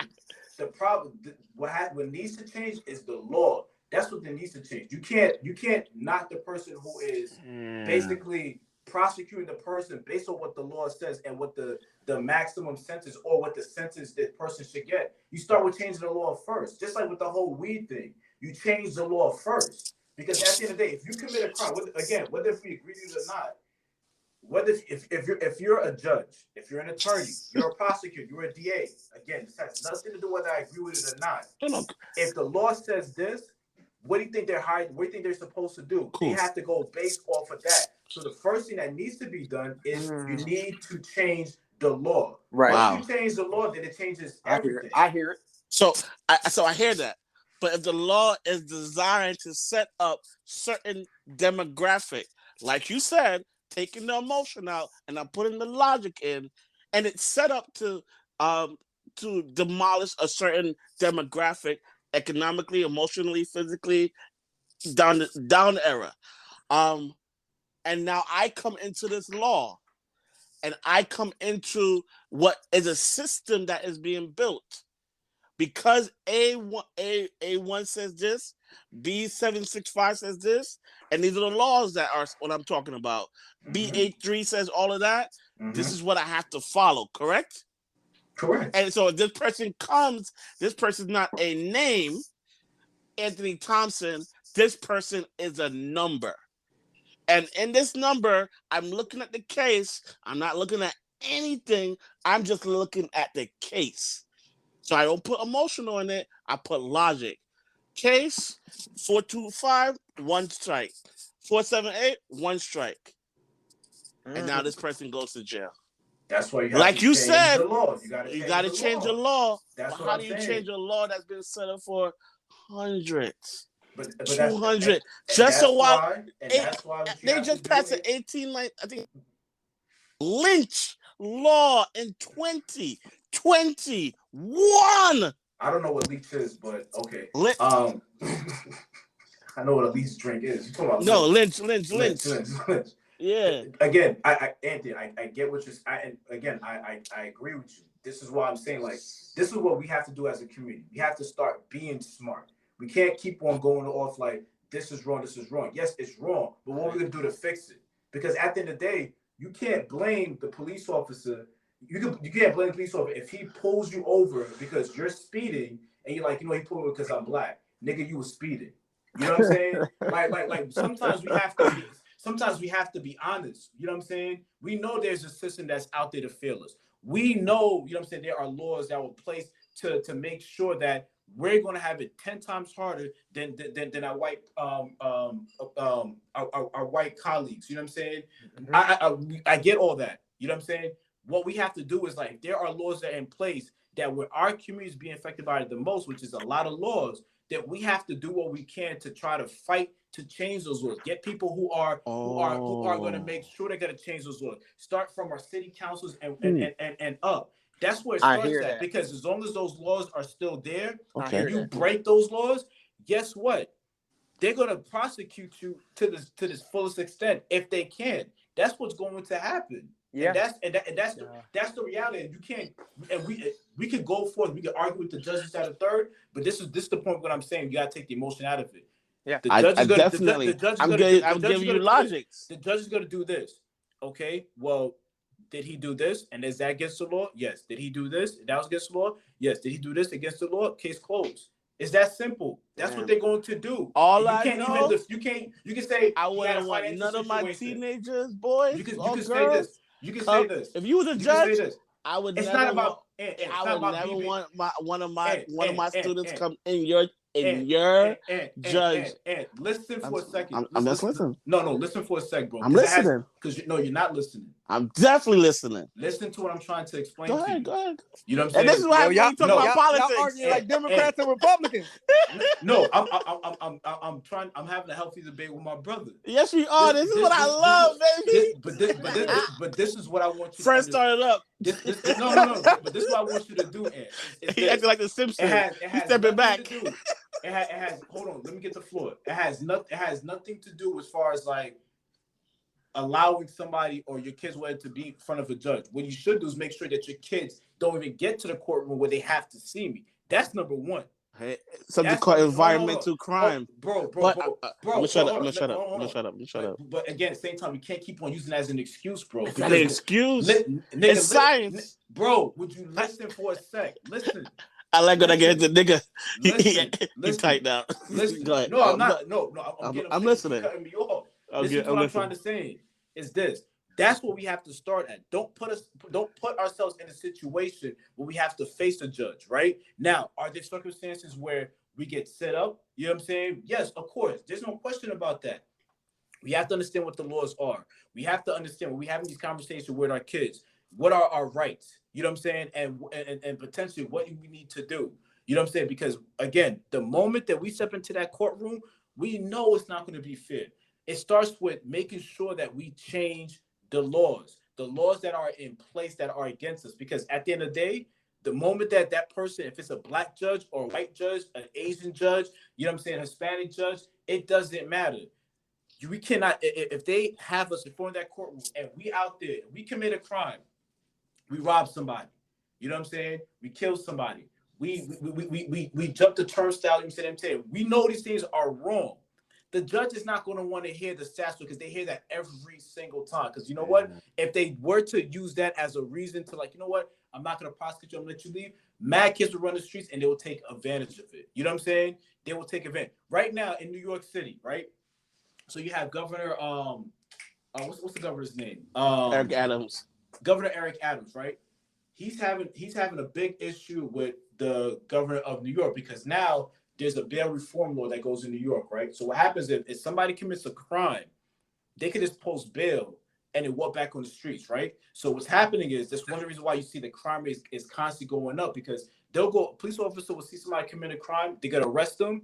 The problem, what needs to change is the law. That's what needs to change. You can't knock the person who is basically prosecuting the person based on what the law says and what the maximum sentence or what the sentence that person should get. You start with changing the law first, just like with the whole weed thing. You change the law first. Because at the end of the day, if you commit a crime, whether if we agree with it or not, whether if you're a judge, if you're an attorney, you're a prosecutor, you're a DA, again, this has nothing to do whether I agree with it or not. If the law says this, what do you think they're hiding? What do you think they're supposed to do? Cool. They have to go based off of that. So the first thing that needs to be done is you need to change the law. Right. Once you change the law, then it changes everything. I hear it. So I hear that. But if the law is designed to set up certain demographic, like you said, taking the emotion out and I'm putting the logic in, and it's set up to demolish a certain demographic, economically, emotionally, physically, down the era. And now I come into this law, and I come into what is a system that is being built. Because A1 says this, B765 says this, and these are the laws that are what I'm talking about. B83 says all of that. This is what I have to follow, correct? Correct. And so if this person comes, this person's not a name, Anthony Thompson, this person is a number. And in this number, I'm looking at the case. I'm not looking at anything. I'm just looking at the case. So I don't put emotional in it. I put logic. Case 425, 1 strike. 478, 1 strike. And now this person goes to jail. That's why you have to change the law. You got to change the law. That's how do you change a law that's been set up for hundreds? But 200. Just so while they just passed an 18, I think, lynch law in 2021. I don't know what leech is, but okay. I know what a leech drink is. You talking about lynch. Yeah. Again, Anthony, I get what you're saying. I agree with you. This is why I'm saying, like, this is what we have to do as a community. We have to start being smart. We can't keep on going off like this is wrong, this is wrong. Yes, it's wrong, but what are we gonna do to fix it? Because at the end of the day, you can't blame the police officer. You can't blame the police officer if he pulls you over because you're speeding and you're like, he pulled me because I'm black. Nigga, you was speeding. You know what I'm saying? like sometimes we have to be honest. You know what I'm saying? We know there's a system that's out there to fail us. We know, you know what I'm saying, there are laws that were placed to make sure that we're going to have it 10 times harder than our white our white colleagues. You know what I'm saying? I get all that. You know what I'm saying? What we have to do is like there are laws that are in place that where our community is being affected by it the most, which is a lot of laws, that we have to do what we can to try to fight to change those laws. Get people who are going to make sure they're going to change those laws. Start from our city councils and up. That's where it starts at. Because as long as those laws are still there, and you break those laws, guess what? They're going to prosecute you to this fullest extent if they can. That's what's going to happen. Yeah, and that's the reality. And you can't. And we could go forth. We could argue with the judges at a third, but this is the point. What I'm saying, you got to take the emotion out of it. Yeah, the judge is going to. I'm giving you logics. The judge is going to do this. Okay, well. Did he do this? And is that against the law? Yes. Did he do this? That was against the law? Yes. Did he do this against the law? Case closed. It's that simple. That's what they're going to do. All I know, you can say I wouldn't want none of my teenagers, boys, you can say this. You can say this. If you was a judge, I would it's never not about. I would never want one of my students come in your judge. And listen for a second. I'm just listening. No, listen for a second, bro. I'm listening. Because you're not listening. I'm definitely listening. Listen to what I'm trying to explain. Go ahead. You know what I'm saying? And this is why y'all talk about politics. Y'all arguing like Democrats and Republicans. No, I'm trying. I'm having a healthy debate with my brother. Yes, we are. This is what I love, baby. But this is what I want you. First started up. No. But this is what I want you to do. He acting like the Simpsons. He's stepping back. It has. Hold on. Let me get the floor. It has nothing to do as far as like allowing somebody or your kids whether to be in front of a judge. What you should do is make sure that your kids don't even get to the courtroom where they have to see me. That's number one. Hey, something called environmental crime. Bro. I'm gonna shut up. But again, at the same time, you can't keep on using that as an excuse, bro. It's not an excuse. It's science. Bro, would you listen for a sec? Listen. I like when I get the nigga. He tight now. Listen. Go ahead. No, I'm not. No, I'm listening. Cutting me off. This is what I'm trying to say. Is this? That's what we have to start at. Don't put ourselves in a situation where we have to face a judge, right? Now, are there circumstances where we get set up? You know what I'm saying? Yes, of course. There's no question about that. We have to understand what the laws are. We have to understand when we're having these conversations with our kids, what are our rights? You know what I'm saying? And potentially what do we need to do? You know what I'm saying? Because again, the moment that we step into that courtroom, we know it's not going to be fair. It starts with making sure that we change the laws that are in place that are against us. Because at the end of the day, the moment that person, if it's a black judge or a white judge, an Asian judge, you know what I'm saying, Hispanic judge, it doesn't matter. We cannot, if they have us in front of that courtroom and we out there, we commit a crime, we rob somebody, you know what I'm saying? We kill somebody. We jump the turnstile, you said MT. We know these things are wrong. The judge is not going to want to hear the stats because they hear that every single time. Because you know what? If they were to use that as a reason to like, you know what? I'm not going to prosecute you. I'm going to let you leave. Mad kids will run the streets and they will take advantage of it. You know what I'm saying? They will take advantage. Right now in New York City, right? So you have Governor, what's the governor's name? Eric Adams. Governor Eric Adams, right? He's having a big issue with the governor of New York because now there's a bail reform law that goes in New York, right? So what happens if somebody commits a crime, they could just post bail and then walk back on the streets, right? So what's happening is that's one of the reasons why you see the crime rate is constantly going up because police officer will see somebody commit a crime, they're gonna arrest them.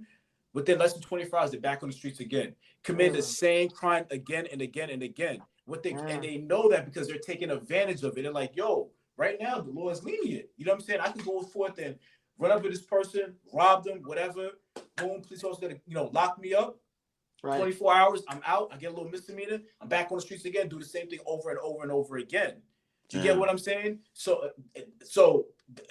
Within less than 24 hours, they're back on the streets again, commit the same crime again and again and again. And they know that because they're taking advantage of it. They're like, yo, right now the law is lenient. You know what I'm saying? I can go forth and run up with this person, rob them, whatever. Boom, police officer gonna, lock me up. Right. 24 hours, I'm out. I get a little misdemeanor. I'm back on the streets again. Do the same thing over and over and over again. Do you get what I'm saying? So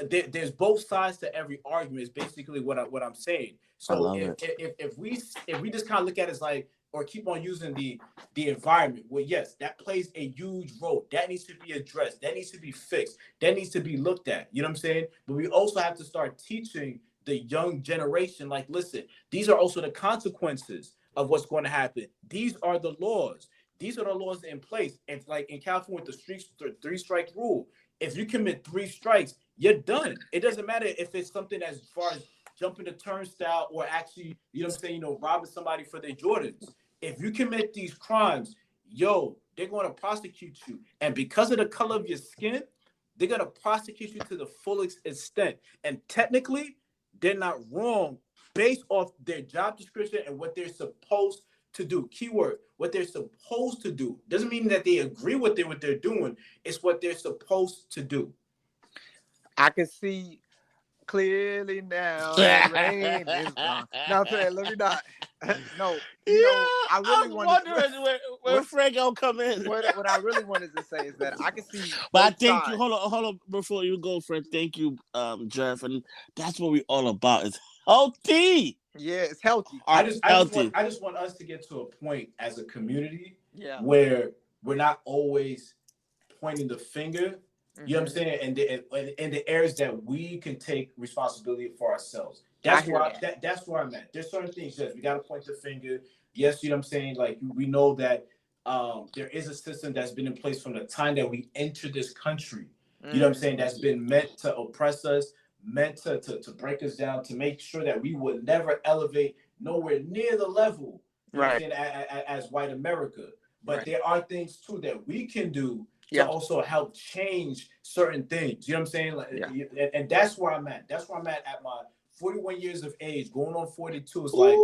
there's both sides to every argument. Is basically what I'm saying. So if we just kind of look at it as like, or keep on using the environment, well, yes, that plays a huge role. That needs to be addressed. That needs to be fixed. That needs to be looked at. You know what I'm saying? But we also have to start teaching the young generation, like, listen, these are also the consequences of what's going to happen. These are the laws. These are the laws in place. And like in California, with the three-strike rule, if you commit 3 strikes, you're done. It doesn't matter if it's something as far as jumping the turnstile, or actually, you know what I'm saying, robbing somebody for their Jordans. If you commit these crimes, they're going to prosecute you. And because of the color of your skin, they're going to prosecute you to the fullest extent. And technically, they're not wrong based off their job description and what they're supposed to do. Keyword, what they're supposed to do. Doesn't mean that they agree with what they're doing. It's what they're supposed to do. I can see clearly now the rain is gone. No, I'm saying, let me not. No, I really was wanted wondering where Frank will come in. what I really wanted to say is that I can see. But I both thank sides. you. Hold on, before you go, Frank. Thank you, Jeff, and that's what we're all about. It's healthy. Yeah, it's healthy. I just want us to get to a point as a community where we're not always pointing the finger. You know what I'm saying? And the areas that we can take responsibility for ourselves. That's where I'm at. There's certain things, yes, we got to point the finger. Yes, you know what I'm saying? Like, we know that there is a system that's been in place from the time that we entered this country. You know what I'm saying? That's been meant to oppress us, meant to break us down, to make sure that we would never elevate nowhere near the level, you know what I'm saying, as white America. But there are things too that we can do to also help change certain things. You know what I'm saying? Like, and that's where I'm at. That's where I'm at my 41 years of age, going on 42. It's like,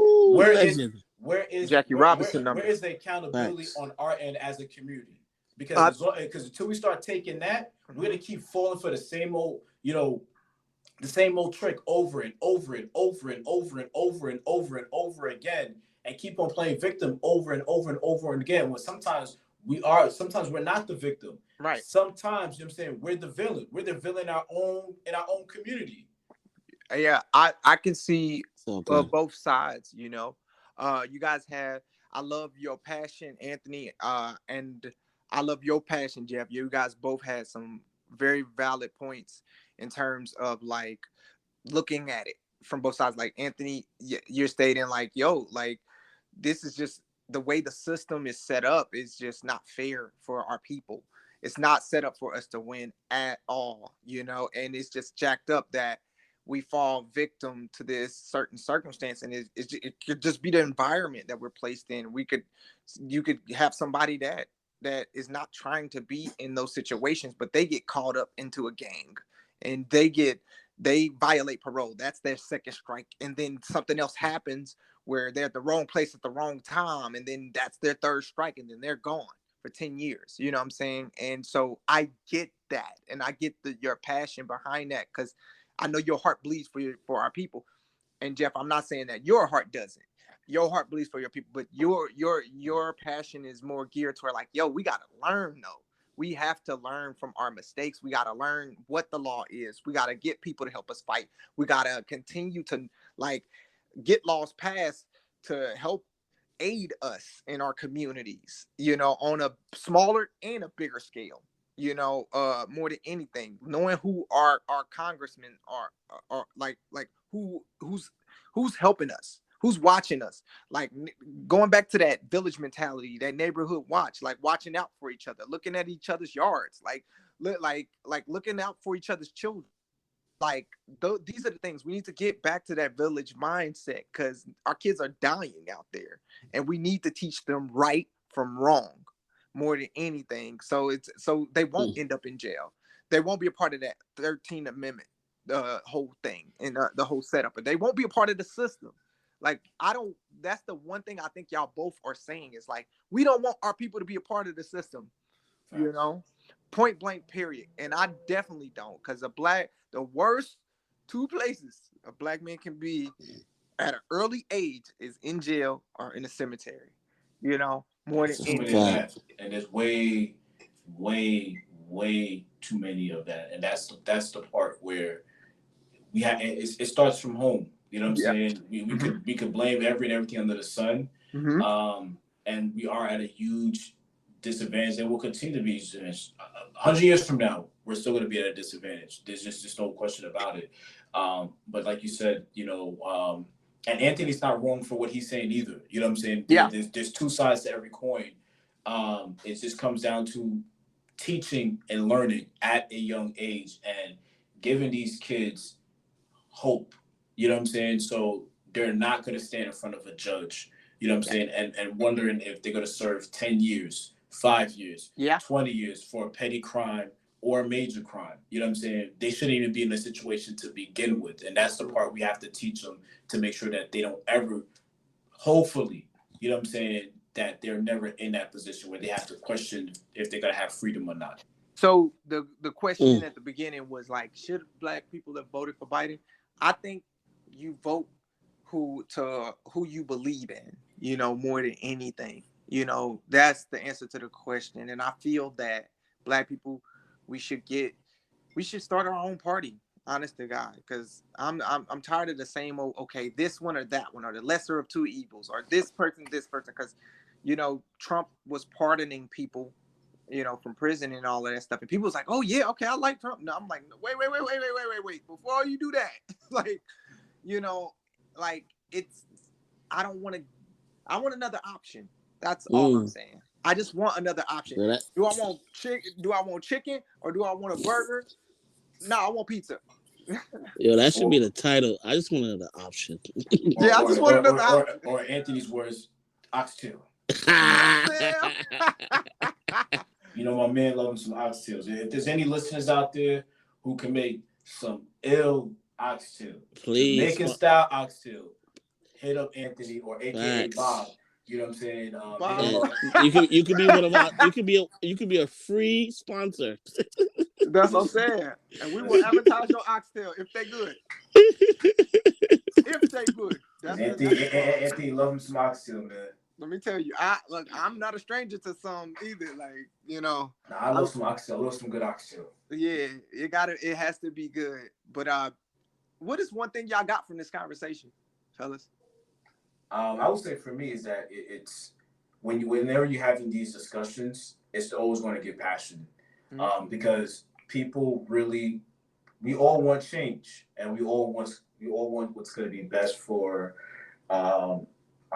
where is Jackie Robinson where is the accountability on our end as a community? Because until we start taking that, we're gonna keep falling for the same old, the same old trick over and over and over and over and over and over and over again, and keep on playing victim over and over and over and again. When sometimes we're not the victim. Right. Sometimes, you know what I'm saying, we're the villain. We're the villain in our own community. Yeah, I can see both sides, you guys I love your passion, Anthony, and I love your passion, Jeff. You guys both had some very valid points in terms of like looking at it from both sides. Like, Anthony, you're stating like, like, this is just the way the system is set up is just not fair for our people. It's not set up for us to win at all, and it's just jacked up that we fall victim to this certain circumstance, and it could just be the environment that we're placed in. You could have somebody that is not trying to be in those situations, but they get caught up into a gang, and they violate parole. That's their second strike, and then something else happens where they're at the wrong place at the wrong time, and then that's their third strike, and then they're gone for 10 years. You know what I'm saying? And so I get that, and I get your passion behind that, because I know your heart bleeds for our people. And Jeff, I'm not saying that your heart doesn't. Your heart bleeds for your people, but your passion is more geared toward like, we gotta learn though. We have to learn from our mistakes. We gotta learn what the law is. We gotta get people to help us fight. We gotta continue to like get laws passed to help aid us in our communities, on a smaller and a bigger scale. More than anything, knowing who our congressmen are like who's helping us, who's watching us, like going back to that village mentality, that neighborhood watch, like watching out for each other, looking at each other's yards, like looking out for each other's children. Like these are the things we need to get back to, that village mindset, because our kids are dying out there, and we need to teach them right from wrong more than anything. So they won't end up in jail. They won't be a part of that 13th Amendment, the whole thing, and the whole setup. But they won't be a part of the system. Like, that's the one thing I think y'all both are saying is like, we don't want our people to be a part of the system, point blank, period. And I definitely don't, because the worst two places a black man can be at an early age is in jail or in a cemetery, more than anything. And there's way, way, way too many of that. And that's the part where it starts from home. You know what I'm saying? We could blame everything under the sun. And we are at a huge disadvantage, and will continue to be 100 years from now. We're still going to be at a disadvantage. There's just no question about it. But like you said, and Anthony's not wrong for what he's saying either. You know what I'm saying? Yeah. There's two sides to every coin. It just comes down to teaching and learning at a young age and giving these kids hope. You know what I'm saying? So they're not going to stand in front of a judge, you know what I'm saying, and wondering if they're going to serve 10 years, 5 years, 20 years for a petty crime or a major crime. You know what I'm saying? They shouldn't even be in a situation to begin with. And that's the part we have to teach them to make sure that they don't ever, hopefully, you know what I'm saying, that they're never in that position where they have to question if they're going to have freedom or not. So the question at the beginning was like, should black people have voted for Biden? I think you vote who you believe in, you know, more than anything. You know, that's the answer to the question. And I feel that black people, we should start our own party, honest to God, because I'm tired of the same old, okay, this one or that one, or the lesser of two evils, or this person, because, you know, Trump was pardoning people, you know, from prison and all of that stuff. And people was like, oh yeah, okay, I like Trump. No, I'm like, wait. Before you do that, like, you know, like I want another option. That's all I'm saying. I just want another option. Do I want chicken or do I want a burger? No, I want pizza. Yo, that should be the title. I just want another option. Yeah, I just want another option. Or Anthony's words, oxtail. You know, my man loving some oxtails. If there's any listeners out there who can make some ill oxtail, please, Jamaican style oxtail, hit up Anthony or AKA Bob. You know what I'm saying? You could be one of our. You could be a free sponsor. That's what I'm saying. And we will advertise your oxtail if they good. If they good. Anthony loving some oxtail, man. Let me tell you, I'm not a stranger to some either. Like, you know, I love some oxtail. I love some good oxtail. Yeah, it has to be good. But what is one thing y'all got from this conversation, fellas? I would say for me is that it's whenever you're having these discussions, it's always going to get passionate. Because people really, we all want change, and we all want what's going to be best for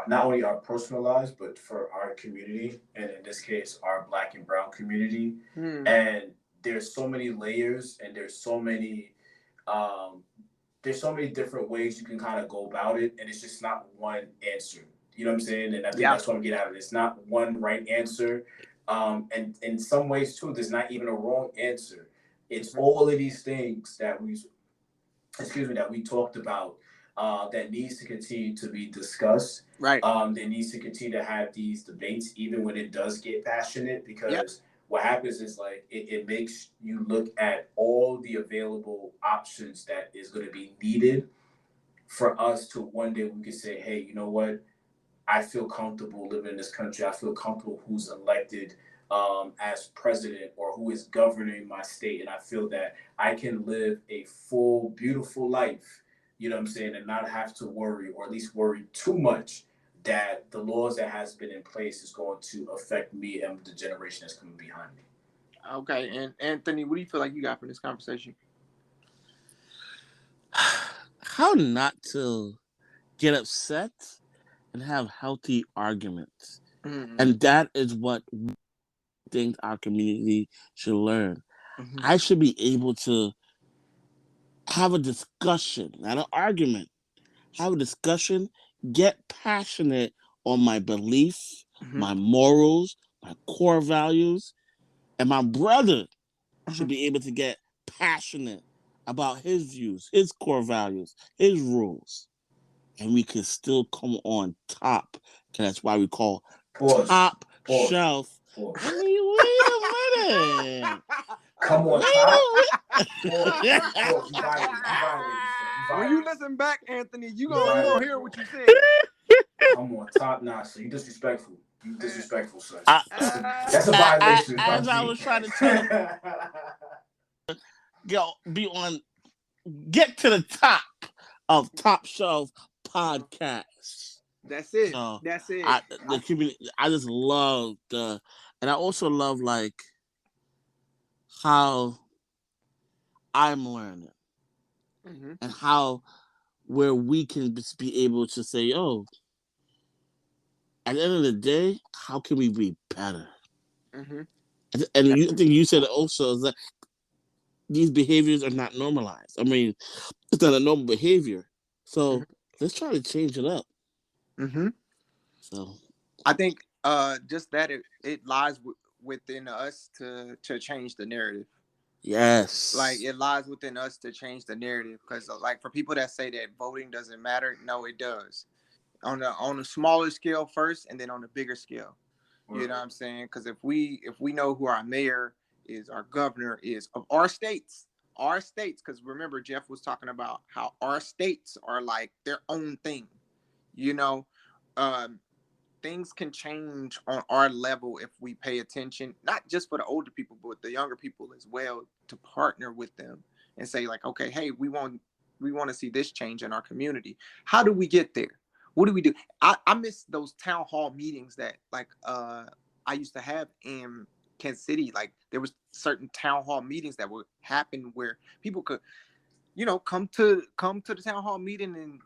not only our personal lives, but for our community, and in this case, our Black and brown community. And there's so many layers, and there's so many different ways you can kind of go about it, and it's just not one answer. You know what I'm saying? And I think that's what I'm getting out of it. It's not one right answer. And in some ways too, there's not even a wrong answer. It's all of these things that we talked about that needs to continue to be discussed. Right. There needs to continue to have these debates, even when it does get passionate, because what happens is like it makes you look at all the available options that is going to be needed for us to one day we can say, hey, you know what? I feel comfortable living in this country. I feel comfortable who's elected as president or who is governing my state. And I feel that I can live a full, beautiful life, you know what I'm saying, and not have to worry, or at least worry too much, that the laws that has been in place is going to affect me and the generation that's coming behind me. Okay. And Anthony, what do you feel like you got from this conversation? How not to get upset and have healthy arguments. And that is what I think our community should learn. I should be able to have a discussion, not an argument. Have a discussion, get passionate on my beliefs, my morals, my core values. And my brother should be able to get passionate about his views, his core values, his rules. And we can still come on top. That's why we call top shelf. I mean, wait a minute. Come on top. When you listen back, Anthony, you gonna hear what you said. Come on top, nah, so you disrespectful. You disrespectful, son. That's a violation. As I was trying to tell you, get to the top of Top Shelf Podcast. That's it. So That's it. The community. I just love and I also love like how I'm learning, and how where we can just be able to say, "Oh, at the end of the day, how can we be better?" And I think you said it also is that these behaviors are not normalized. I mean, it's not a normal behavior. So let's try to change it up. Mm-hmm. So I think just that it lies within us to change the narrative. Like yes, it lies within us to change the narrative, because like for people that say that voting doesn't matter, no, it does. On a smaller scale first, and then on a bigger scale. You know what I'm saying? Because if we know who our mayor is, our governor is of our states, because remember Jeff was talking about how our states are like their own thing. You know, um, things can change on our level if we pay attention, not just for the older people, but the younger people as well, to partner with them and say like, okay, hey, we want to see this change in our community. How do we get there? What do we do? I miss those town hall meetings that like I used to have in Kansas City. Like there was certain town hall meetings that would happen where people could come to the town hall meeting and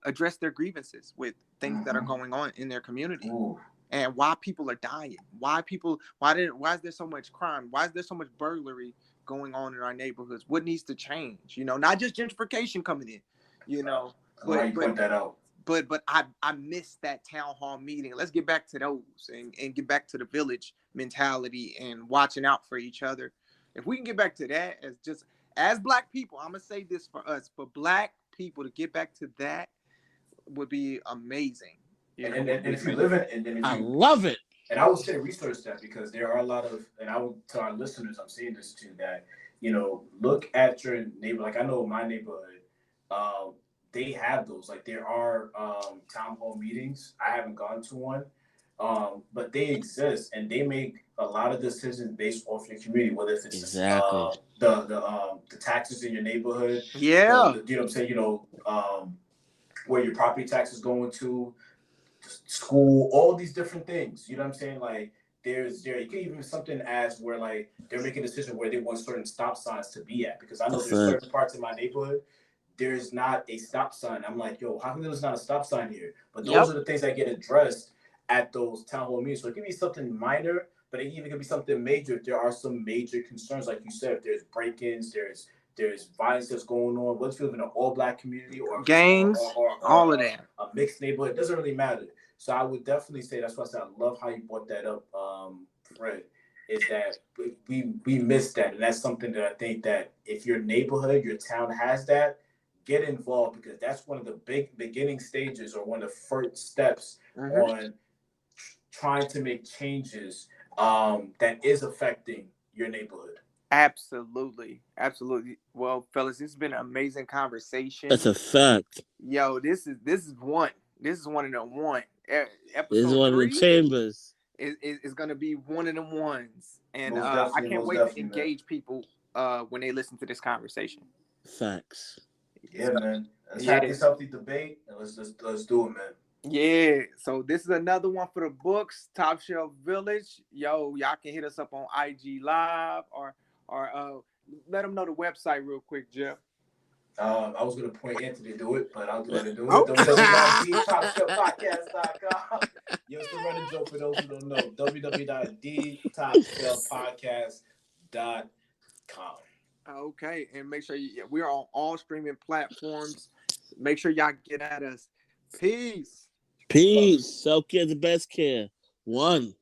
address their grievances with things that are going on in their community. Ooh. And why people are dying, why is there so much crime, why is there so much burglary going on in our neighborhoods, what needs to change, not just gentrification coming in, Why but you point that out? but I missed that town hall meeting. Let's get back to those and get back to the village mentality and watching out for each other. If we can get back to that as Black people, I'm gonna say this for us, for Black people to get back to that would be amazing. And if you live in, and then if I you, love it. and I would say research that, because there are a lot of, and I would tell our listeners, I'm saying this too, that look at your neighbor. Like I know my neighborhood, um, they have those. Like there are town hall meetings. I haven't gone to one, but they exist, and they make a lot of decisions based off your community, whether if it's Exactly. the taxes in your neighborhood, Yeah. you know what I'm saying, where your property tax is going to, school, all these different things. You know what I'm saying? Like you can even something as where like they're making a decision where they want certain stop signs to be at, because I know That's there's it. certain parts of my neighborhood there's not a stop sign. I'm like, yo, how come there's not a stop sign here? But those are the things that get addressed at those town hall meetings. So it can be something minor, but it even could be something major if there are some major concerns, like you said, if there's break-ins, there's violence that's going on, whether you live in an all-Black community or gangs, or all of that. a mixed neighborhood, it doesn't really matter. So I would definitely say, that's why I said I love how you brought that up, Fred, is that we miss that. And that's something that I think that if your neighborhood, your town has that, get involved, because that's one of the big beginning stages, or one of the first steps on trying to make changes that is affecting your neighborhood. Absolutely. Well, fellas, this has been an amazing conversation. That's a fact. Yo, this is one. This is one of them one. This is Episode one of the 3 chambers. is gonna be one of them ones, and Most I definitely, can't most wait to definitely, man. engage people when they listen to this conversation. Facts. Yeah, man. Let's have this healthy debate, and let's do it, man. Yeah, so this is another one for the books, Top Shelf Village. Yo, y'all can hit us up on IG Live, or let them know the website real quick, Jeff. I was gonna point Anthony to do it, but I'll go ahead and do it. Oh. www.dtopshelfpodcast.com. Yo, it's the running joke for those who don't know. www.dtopshelfpodcast.com. Okay, and make sure we are on all streaming platforms. Make sure y'all get at us. Peace. Peace. Self care is the best care. One.